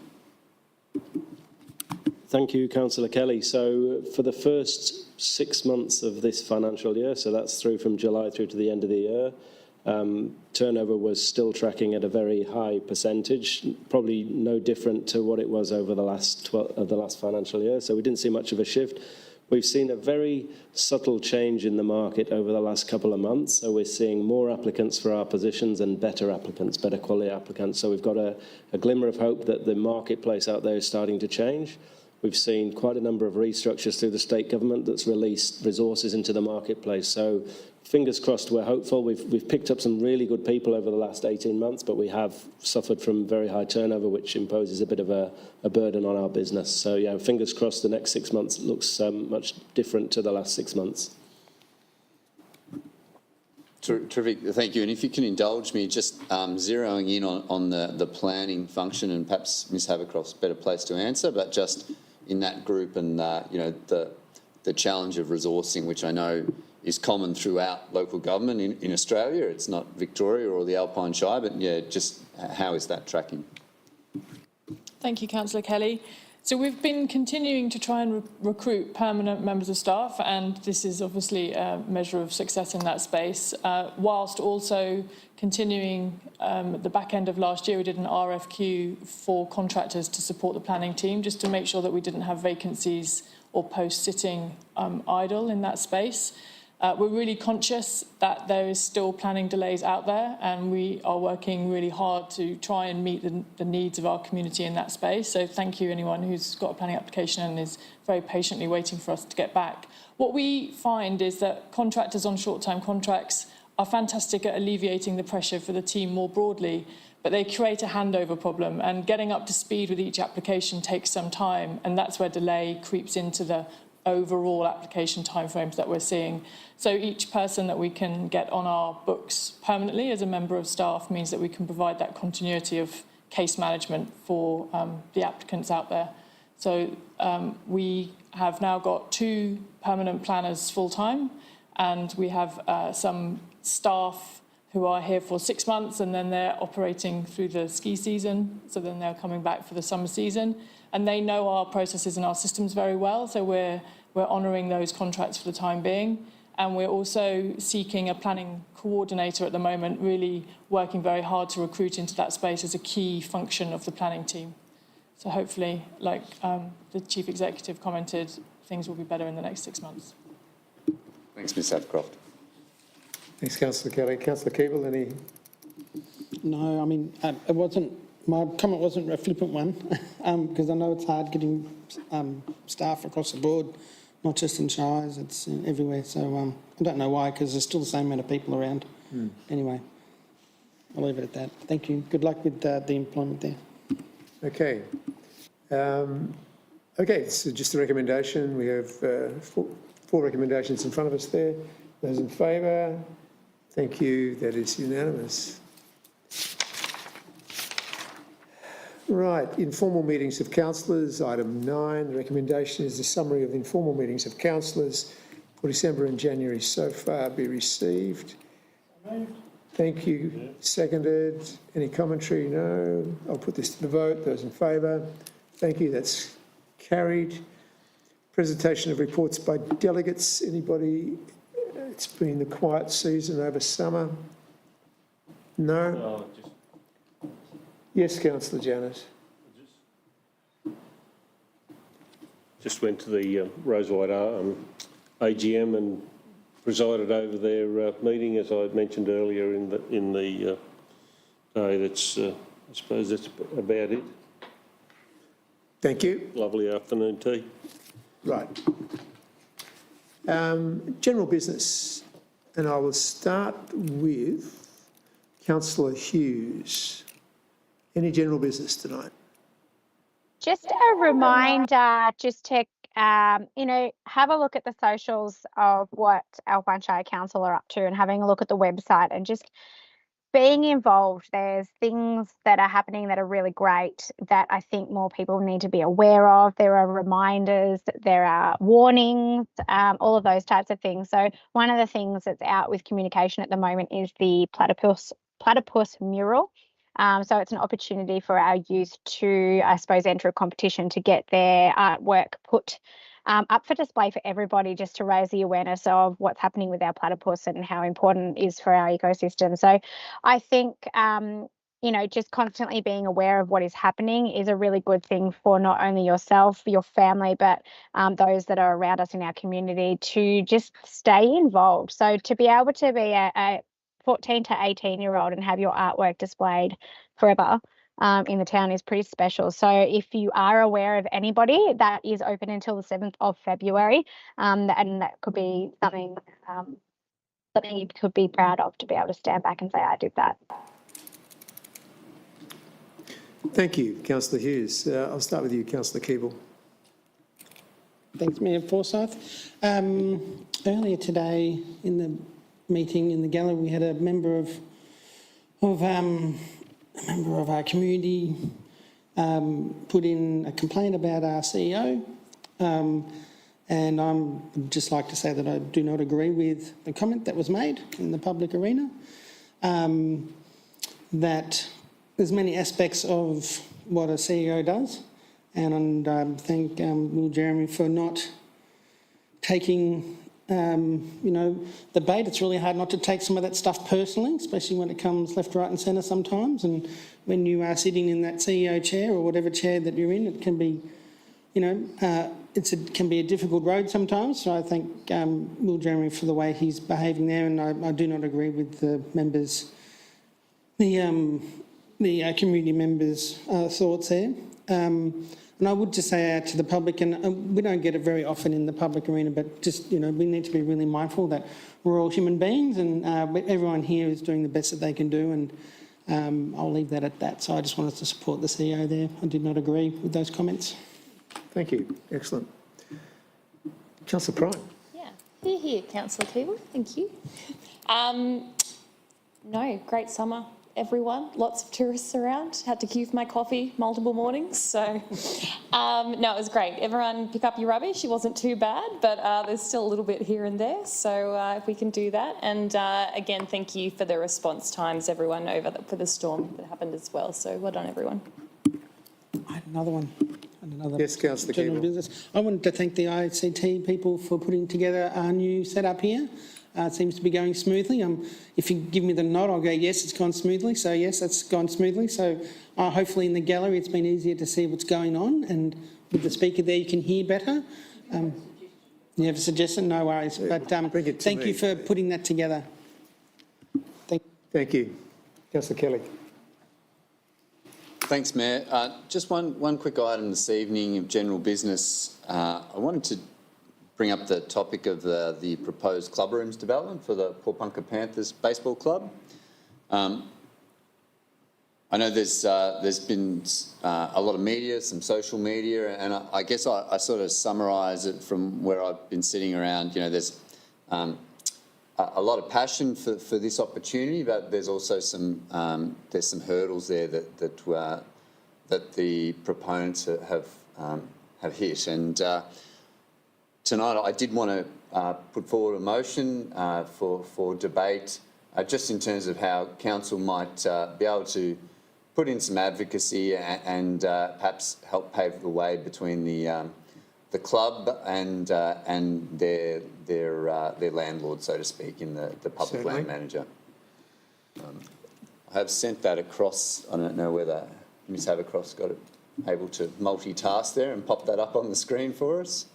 Thank you, Councillor Kelly. So for the first 6 months of this financial year, so that's through from July through to the end of the year, turnover was still tracking at a very high percentage, probably no different to what it was over the last financial year. So we didn't see much of a shift. We've seen a very subtle change in the market over the last couple of months. So we're seeing more applicants for our positions and better applicants, better quality applicants. So we've got a glimmer of hope that the marketplace out there is starting to change. We've seen quite a number of restructures through the state government that's released resources into the marketplace. So fingers crossed, we're hopeful. We've picked up some really good people over the last 18 months, but we have suffered from very high turnover, which imposes a bit of a burden on our business. So yeah, fingers crossed the next 6 months looks much different to the last 6 months. Terrific, thank you. And if you can indulge me, just zeroing in on the planning function, and perhaps Ms Havercroft's better place to answer, but just in that group and the challenge of resourcing, which I know is common throughout local government in Australia. It's not Victoria or the Alpine Shire, but yeah, just how is that tracking? Thank you, Councillor Kelly. So we've been continuing to try and recruit permanent members of staff, and this is obviously a measure of success in that space, whilst also continuing at the back end of last year, we did an RFQ for contractors to support the planning team, just to make sure that we didn't have vacancies or posts sitting idle in that space. We're really conscious that there is still planning delays out there, and we are working really hard to try and meet the needs of our community in that space. So thank you anyone who's got a planning application and is very patiently waiting for us to get back. What we find is that contractors on short-term contracts are fantastic at alleviating the pressure for the team more broadly, but they create a handover problem, and getting up to speed with each application takes some time, and that's where delay creeps into the overall application timeframes that we're seeing. So each person that we can get on our books permanently as a member of staff means that we can provide that continuity of case management for the applicants out there. So we have now got 2 permanent planners full-time, and we have some staff who are here for 6 months, and then they're operating through the ski season, so then they're coming back for the summer season. And they know our processes and our systems very well, so we're honouring those contracts for the time being. And we're also seeking a planning coordinator at the moment, really working very hard to recruit into that space as a key function of the planning team. So hopefully, like the Chief Executive commented, things will be better in the next 6 months. Thanks, Ms Adcroft. Thanks, Councillor Kelly. Councillor Keeble, any? No, I mean, it wasn't, my comment wasn't a flippant one, because I know it's hard getting staff across the board, not just in shires, it's everywhere. So I don't know why, because there's still the same amount of people around. Anyway, I'll leave it at that. Thank you. Good luck with the employment there. Okay. Okay, so just a recommendation. We have 4 recommendations in front of us there. Those in favour? Thank you. That is unanimous. Right, informal meetings of councillors, item 9. The recommendation is the summary of informal meetings of councillors for December and January so far be received. Thank you. Seconded. Any commentary? No. I'll put this to the vote. Those in favour? Thank you. That's carried. Presentation of reports by delegates. Anybody? It's been the quiet season over summer. No? Yes, Councillor Janet. Just went to the Rosewhite AGM and presided over their meeting, as I mentioned earlier in the day. That's I suppose that's about it. Thank you. Lovely afternoon tea. Right. General business, and I will start with Councillor Hughes. Any general business tonight? Just a reminder, just to, have a look at the socials of what Alpine Shire Council are up to, and having a look at the website and just being involved. There's things that are happening that are really great that I think more people need to be aware of. There are reminders, there are warnings, all of those types of things. So one of the things that's out with communication at the moment is the platypus mural. So it's an opportunity for our youth to, I suppose, enter a competition to get their artwork put up for display for everybody, just to raise the awareness of what's happening with our platypus and how important it is for our ecosystem. So I think, just constantly being aware of what is happening is a really good thing for not only yourself, your family, but those that are around us in our community, to just stay involved. So to be able to be a 14 to 18-year-old and have your artwork displayed forever in the town is pretty special. So if you are aware of anybody, that is open until the 7th of February, and that could be something you could be proud of, to be able to stand back and say, I did that. Thank you, Councillor Hughes. I'll start with you, Councillor Keeble. Thanks, Mayor Forsyth. Earlier today in the meeting in the gallery, we had a member of our community put in a complaint about our CEO, and I'd just like to say that I do not agree with the comment that was made in the public arena, that there's many aspects of what a CEO does, and thank Will Jeremy for not taking the bait. It's really hard not to take some of that stuff personally, especially when it comes left, right and centre sometimes. And when you are sitting in that CEO chair or whatever chair that you're in, it can be can be a difficult road sometimes. So I thank Will Jeremy for the way he's behaving there, and I do not agree with the members, the community members' thoughts there. And I would just say to the public, and we don't get it very often in the public arena, but just, we need to be really mindful that we're all human beings, and everyone here is doing the best that they can do, and I'll leave that at that. So I just wanted to support the CEO there. I did not agree with those comments. Thank you. Excellent. Councillor Prime. Yeah, here, Councillor Keeble. Thank you. No, great summer, everyone. Lots of tourists around. Had to queue for my coffee multiple mornings. So, no, it was great. Everyone pick up your rubbish. It wasn't too bad, but there's still a little bit here and there. So if we can do that. And again, thank you for the response times, everyone, for the storm that happened as well. So well done, everyone. I had another one. Yes, Councillor general Keeble. business. I wanted to thank the ICT people for putting together our new setup here. It seems to be going smoothly. If you give me the nod, I'll go, yes, it's gone smoothly. So, yes, it's gone smoothly. So, hopefully in the gallery it's been easier to see what's going on, and with the speaker there you can hear better. You have a suggestion? No worries. But thank you for putting that together. Thank you. Councillor Kelly. Thanks, Mayor. Just one quick item this evening of general business. I wanted to bring up the topic of the proposed club rooms development for the Porepunkah Panthers Baseball Club. I know there's been a lot of media, some social media, and I guess I sort of summarise it from where I've been sitting around. There's a lot of passion for this opportunity, but there's also some hurdles there that the proponents have hit. And tonight I did want to put forward a motion for debate, just in terms of how council might be able to put in some advocacy and perhaps help pave the way between the club and their landlord, so to speak, in the public land manager. I have sent that across. I don't know whether Ms Havercroft's got it, able to multitask there and pop that up on the screen for us.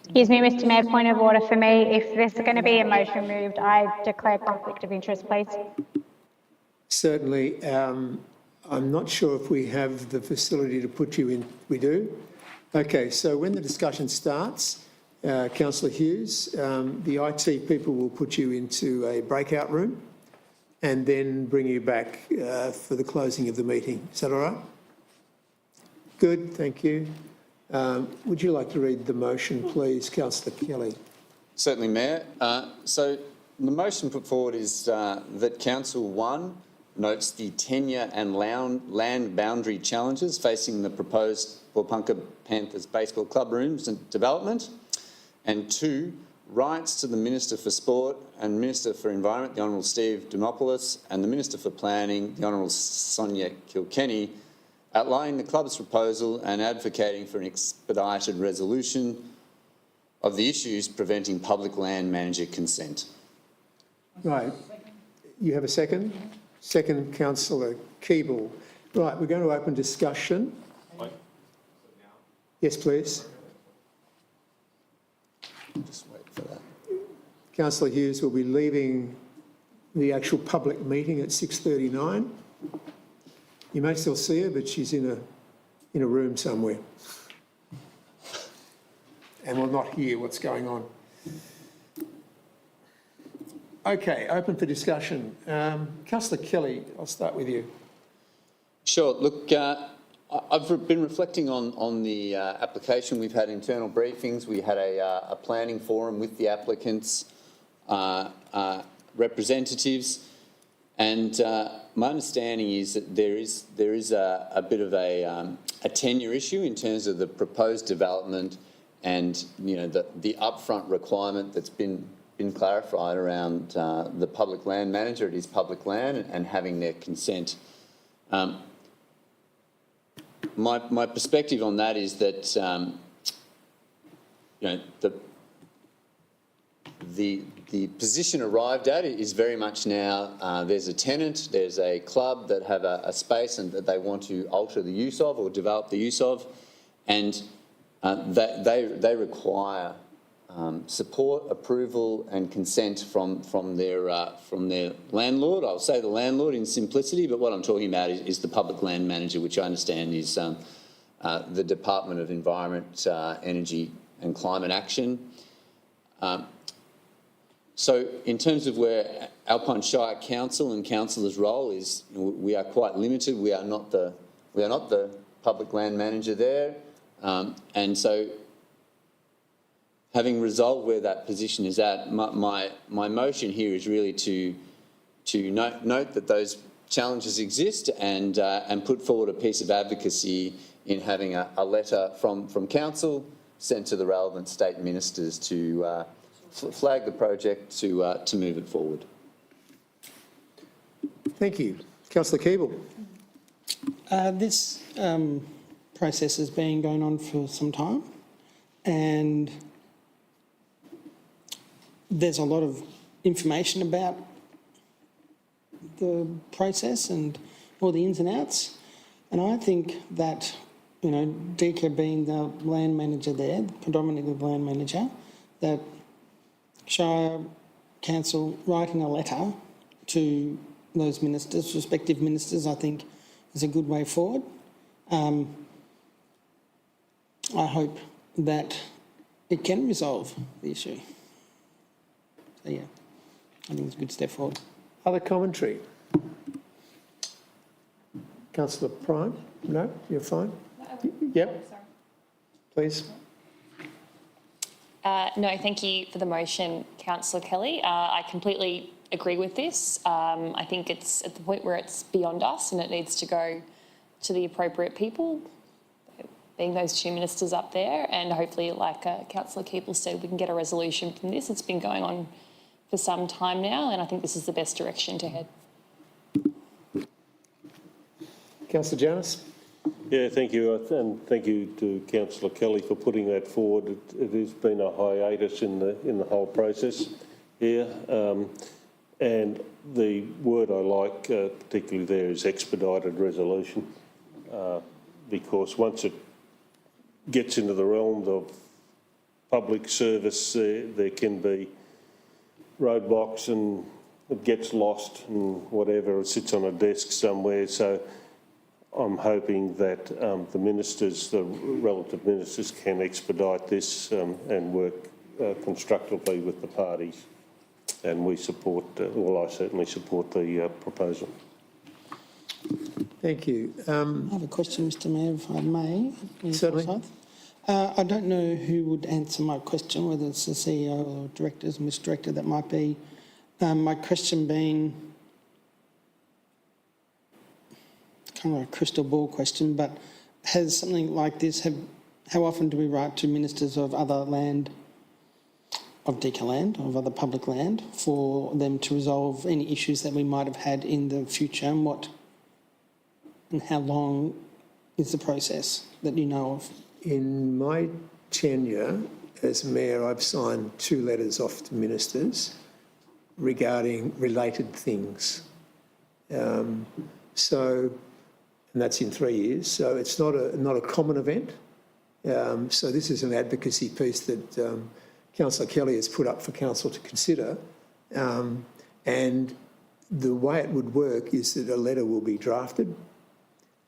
Excuse me, Mr Mayor, point of order for me. If there's going to be a motion moved, I declare conflict of interest, please. Certainly. I'm not sure if we have the facility to put you in. We do? Okay, so when the discussion starts, Councillor Hughes, the IT people will put you into a breakout room and then bring you back for the closing of the meeting. Is that all right? Good, thank you. Would you like to read the motion, please, Councillor Kelly? Certainly, Mayor. So the motion put forward is that Council 1 notes the tenure and land boundary challenges facing the proposed Porepunkah Panthers Baseball Club rooms and development, and 2, writes to the Minister for Sport and Minister for Environment, the Honourable Steve Dimopoulos, and the Minister for Planning, the Honourable Sonia Kilkenny, outlining the club's proposal and advocating for an expedited resolution of the issues preventing public land manager consent. Right. You have a second? Second, Councillor Keeble. Right, we're going to open discussion. Yes, please. Just wait for that. Councillor Hughes will be leaving the actual public meeting at 6:39. You may still see her, but she's in a room somewhere and will not hear what's going on. Okay, open for discussion. Councillor Kelly, I'll start with you. Sure. Look, I've been reflecting on the application. We've had internal briefings. We had a planning forum with the applicants' representatives, and my understanding is that there is a bit of a tenure issue in terms of the proposed development, and the upfront requirement that's been clarified around the public land manager. It is public land, and having their consent. My perspective on that is that the position arrived at is very much now there's a tenant, there's a club that have a space and that they want to alter the use of or develop the use of, and they require support, approval and consent from their landlord. I'll say the landlord in simplicity, but what I'm talking about is the public land manager, which I understand is the Department of Environment, Energy and Climate Action. So in terms of where Alpine Shire Council and councillors' role is, we are quite limited. We are not the public land manager there, and so having resolved where that position is at, my motion here is really to note that those challenges exist and put forward a piece of advocacy in having a letter from council sent to the relevant state ministers to flag the project to move it forward. Thank you. Councillor Keeble. This process has been going on for some time, and there's a lot of information about the process and all the ins and outs. And I think that, you know, DECA being the land manager there, predominantly the land manager, that Shire Council writing a letter to those ministers, respective ministers, I think is a good way forward. I hope that it can resolve the issue. So yeah, I think it's a good step forward. Other commentary? Councillor Prime? No, you're fine? Yep. Please. No, thank you for the motion, Councillor Kelly. I completely agree with this. I think it's at the point where it's beyond us and it needs to go to the appropriate people, being those two ministers up there, and hopefully, like Councillor Keeble said, we can get a resolution from this. It's been going on for some time now, and I think this is the best direction to head. Councillor Janus. Yeah, thank you, and thank you to Councillor Kelly for putting that forward. It has been a hiatus in the whole process here, and the word I like particularly there is expedited resolution, because once it gets into the realm of public service, there can be roadblocks and it gets lost and whatever, it sits on a desk somewhere. So I'm hoping that the ministers, the relative ministers, can expedite this and work constructively with the parties. And we support, well, I certainly support the proposal. Thank you. I have a question, Mr Mayor, if I may. Certainly. I don't know who would answer my question, whether it's the CEO or directors, Mr Director, that might be. My question being, kind of a crystal ball question, but has something like this, how often do we write to ministers of other land, of DECA land, of other public land, for them to resolve any issues that we might have had in the future, and how long is the process that you know of? In my tenure as mayor, I've signed 2 letters off to ministers regarding related things. And that's in 3 years. So it's not a common event. So this is an advocacy piece that Councillor Kelly has put up for council to consider. And the way it would work is that a letter will be drafted,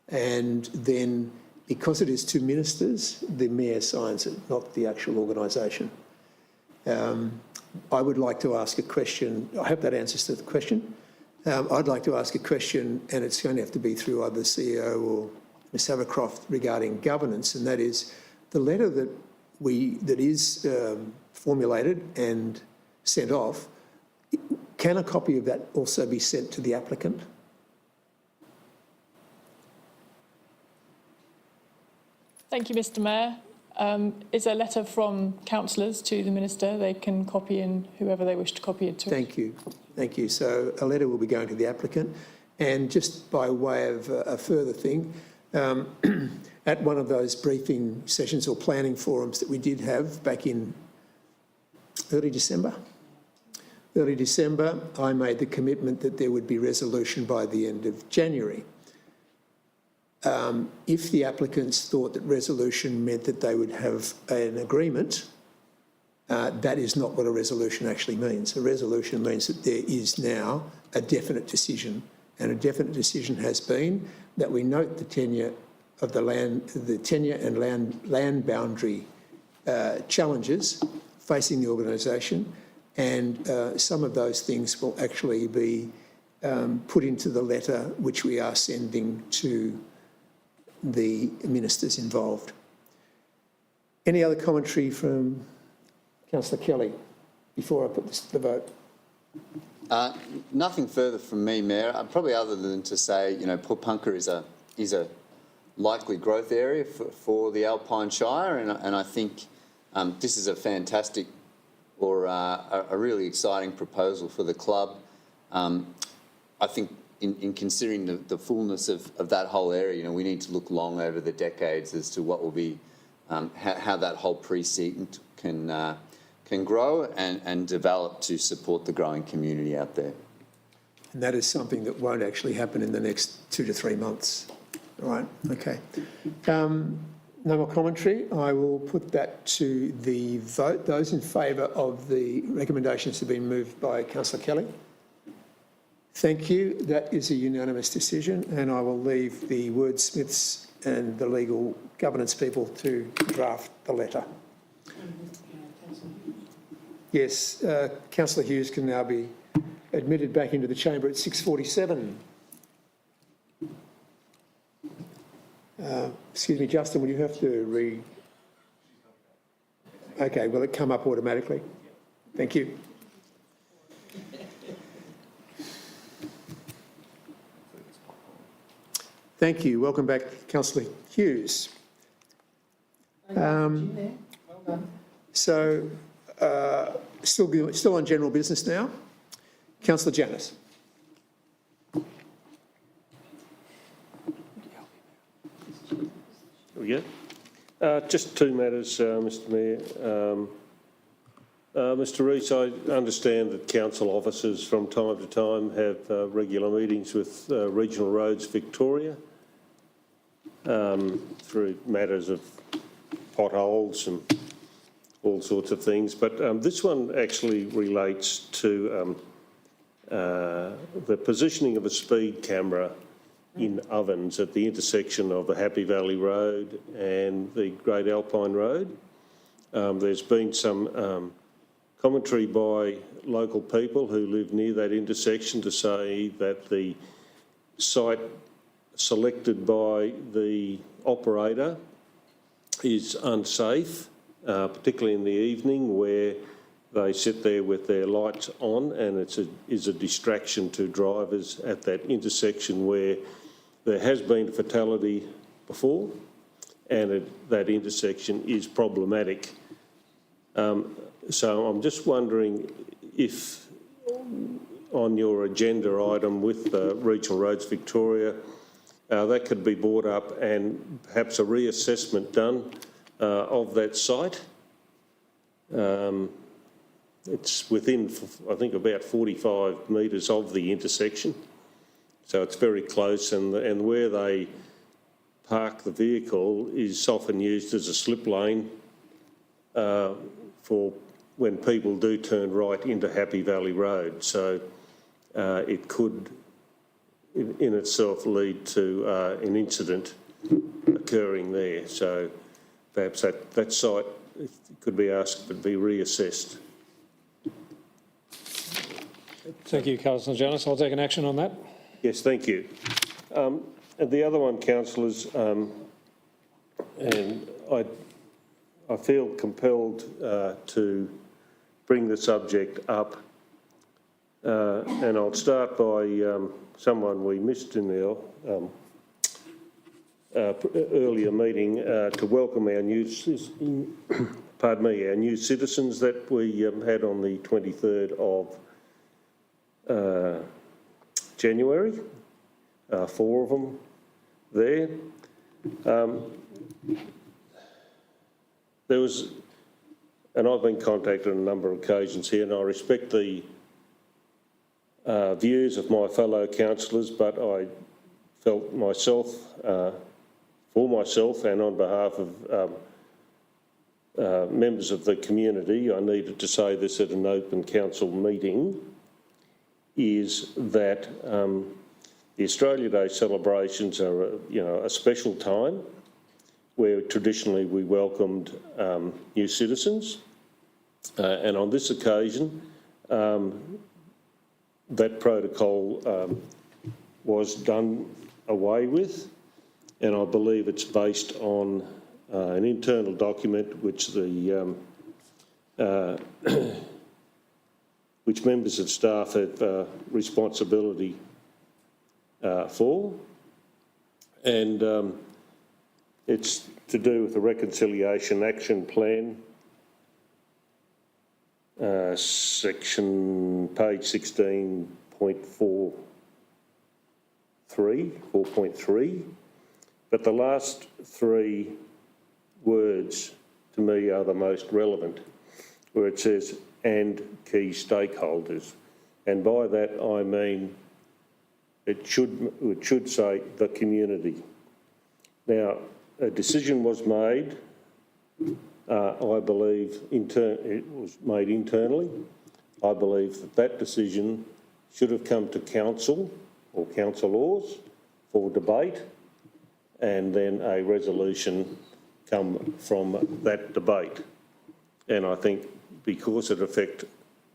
and then, because it is to ministers, the mayor signs it, not the actual organisation. I would like to ask a question. I hope that answers the question. I'd like to ask a question, and it's going to have to be through either the CEO or Ms Havercroft, regarding governance, and that is the letter that is formulated and sent off. Can a copy of that also be sent to the applicant? Thank you, Mr Mayor. Is a letter from councillors to the minister. They can copy in whoever they wish to copy it to. Thank you. Thank you. So a letter will be going to the applicant. And just by way of a further thing, at one of those briefing sessions or planning forums that we did have back in early December, Early December, I made the commitment that there would be resolution by the end of January. If the applicants thought that resolution meant that they would have an agreement, that is not what a resolution actually means. A resolution means that there is now a definite decision, and a definite decision has been that we note the tenure of the tenure and land boundary challenges facing the organisation, and some of those things will actually be put into the letter which we are sending to the ministers involved. Any other commentary from Councillor Kelly before I put this to the vote? Nothing further from me, Mayor. Probably other than to say, you know, Port Punker is a likely growth area for the Alpine Shire, and I think this is a fantastic or a really exciting proposal for the club. I think in considering the fullness of that whole area, you know, we need to look long over the decades as to what will be, how that whole precinct can grow and develop to support the growing community out there. And that is something that won't actually happen in the next 2 to 3 months. All right, okay. No more commentary. I will put that to the vote. Those in favour of the recommendations have been moved by Councillor Kelly. Thank you. That is a unanimous decision, and I will leave the wordsmiths and the legal governance people to draft the letter. Yes, Councillor Hughes can now be admitted back into the chamber at 6:47. Excuse me, Justin, will you have to read? Okay, will it come up automatically? Thank you. Thank you. Welcome back, Councillor Hughes. So, still on general business now. Councillor Janus. There we go. Just two matters, Mr Mayor. Mr Rees, I understand that council officers from time to time have regular meetings with Regional Roads Victoria through matters of potholes and all sorts of things, but this one actually relates to the positioning of a speed camera in Ovens at the intersection of the Happy Valley Road and the Great Alpine Road. There's been some commentary by local people who live near that intersection to say that the site selected by the operator is unsafe, particularly in the evening where they sit there with their lights on, and it is a distraction to drivers at that intersection where there has been a fatality before, and that intersection is problematic. So I'm just wondering if on your agenda item with Regional Roads Victoria, that could be brought up and perhaps a reassessment done of that site. It's within, I think, about 45 metres of the intersection. So it's very close, and where they park the vehicle is often used as a slip lane for when people do turn right into Happy Valley Road. So it could in itself lead to an incident occurring there. So perhaps that site could be asked to be reassessed. Thank you, Councillor Janus. I'll take an action on that. Yes, thank you. And the other one, councillors, and I feel compelled to bring the subject up, and I'll start by someone we missed in the earlier meeting to welcome our new, our new citizens that we had on the 23rd of January, 4 of them there. There was, and I've been contacted on a number of occasions here, and I respect the views of my fellow councillors, but I felt myself, for myself and on behalf of members of the community, I needed to say this at an open council meeting, is that the Australia Day celebrations are, a special time where traditionally we welcomed new citizens. And on this occasion, that protocol was done away with, and I believe it's based on an internal document which which members of staff have responsibility for, and it's to do with the Reconciliation Action Plan, section page 4.3, but the last three words to me are the most relevant, where it says, and key stakeholders. And by that I mean it should say the community. Now, a decision was made, I believe it was made internally. I believe that decision should have come to council or councillors for debate, and then a resolution come from that debate. And I think because it affects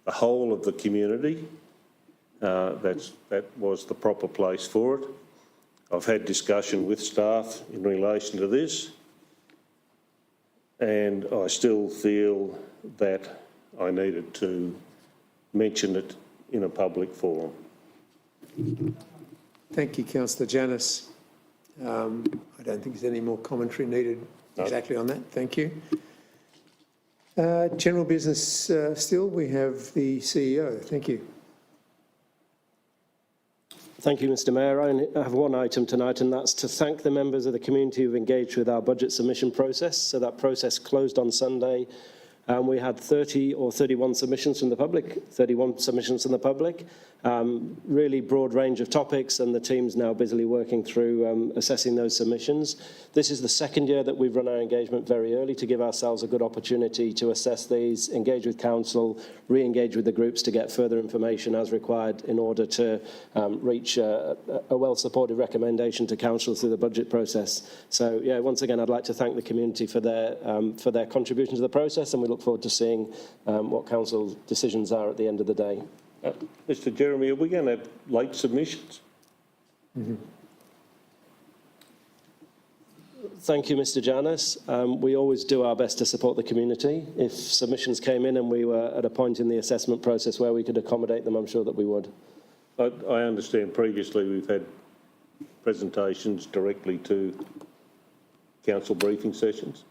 the whole of the community, that was the proper place for it. I've had discussion with staff in relation to this, and I still feel that I needed to mention it in a public forum. Thank you, Councillor Janus. I don't think there's any more commentary needed exactly on that. Thank you. General business still, we have the CEO. Thank you. Thank you, Mr Mayor. I only have one item tonight, and that's to thank the members of the community who've engaged with our budget submission process. So that process closed on Sunday, and we had 30 or 31 submissions from the public, 31 submissions from the public. Really broad range of topics, and the team's now busily working through assessing those submissions. This is the second year that we've run our engagement very early to give ourselves a good opportunity to assess these, engage with council, re-engage with the groups to get further information as required in order to reach a well-supported recommendation to council through the budget process. So, yeah, once again, I'd like to thank the community for their contribution to the process, and we look forward to seeing what council decisions are at the end of the day. Mr Jeremy, are we going to have late submissions? Mm-hmm. Thank you, Mr Janus. We always do our best to support the community. If submissions came in and we were at a point in the assessment process where we could accommodate them, I'm sure that we would. I understand previously we've had presentations directly to council briefing sessions.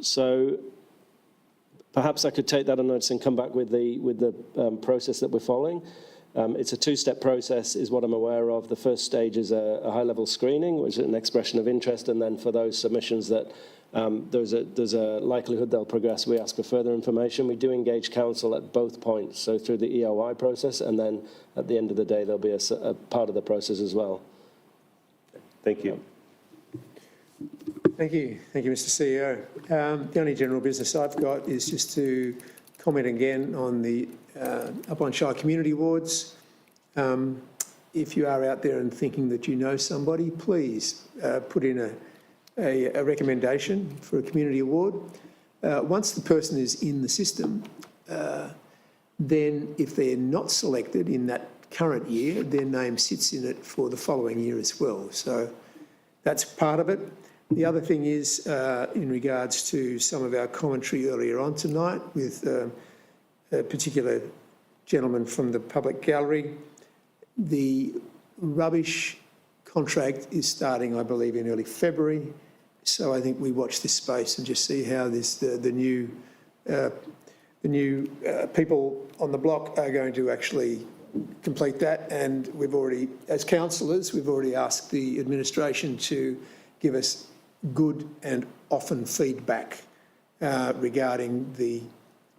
So perhaps I could take that on notice and come back with the process that we're following. It's a two-step process, is what I'm aware of. The first stage is a high-level screening, which is an expression of interest, and then for those submissions that there's a likelihood they'll progress, we ask for further information. We do engage council at both points, so through the EOI process, and then at the end of the day there'll be a part of the process as well. Thank you. Thank you. Thank you, Mr CEO. The only general business I've got is just to comment again on the Upon Shire Community Awards. If you are out there and thinking that you know somebody, please put in a recommendation for a community award. Once the person is in the system, then if they're not selected in that current year, their name sits in it for the following year as well. So that's part of it. The other thing is, in regards to some of our commentary earlier on tonight with a particular gentleman from the public gallery, the rubbish contract is starting, I believe, in early February. So I think we watch this space and just see how the new people on the block are going to actually complete that. And we've already, as councillors, we've already asked the administration to give us good and often feedback regarding the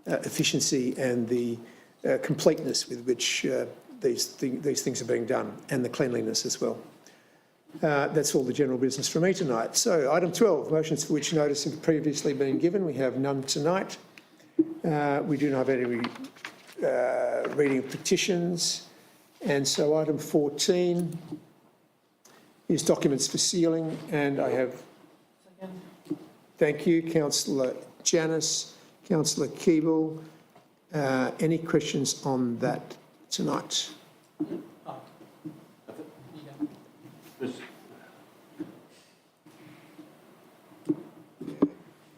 efficiency and the completeness with which these things are being done, and the cleanliness as well. That's all the general business from me tonight. So item 12, motions for which notice have previously been given. We have none tonight. We do not have any reading of petitions. And so item 14 is documents for sealing, and I have, thank you, Councillor Janus, Councillor Keeble. Any questions on that tonight?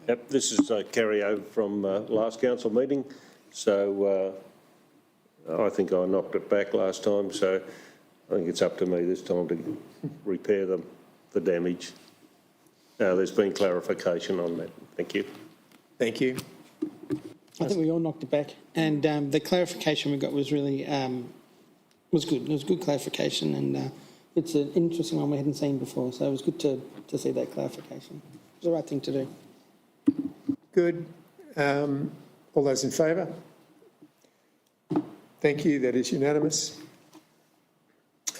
Yep, this is a carryover from last council meeting, so I think I knocked it back last time, so I think it's up to me this time to repair the damage. There's been clarification on that. Thank you. Thank you. I think we all knocked it back, and the clarification we got was really was good. It was good clarification, and it's an interesting one we hadn't seen before. So it was good to see that clarification. It was the right thing to do. Good. All those in favour? Thank you. That is unanimous.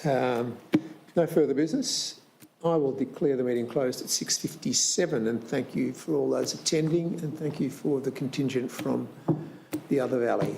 No further business. I will declare the meeting closed at 6:57, and thank you for all those attending, and thank you for the contingent from the other valley.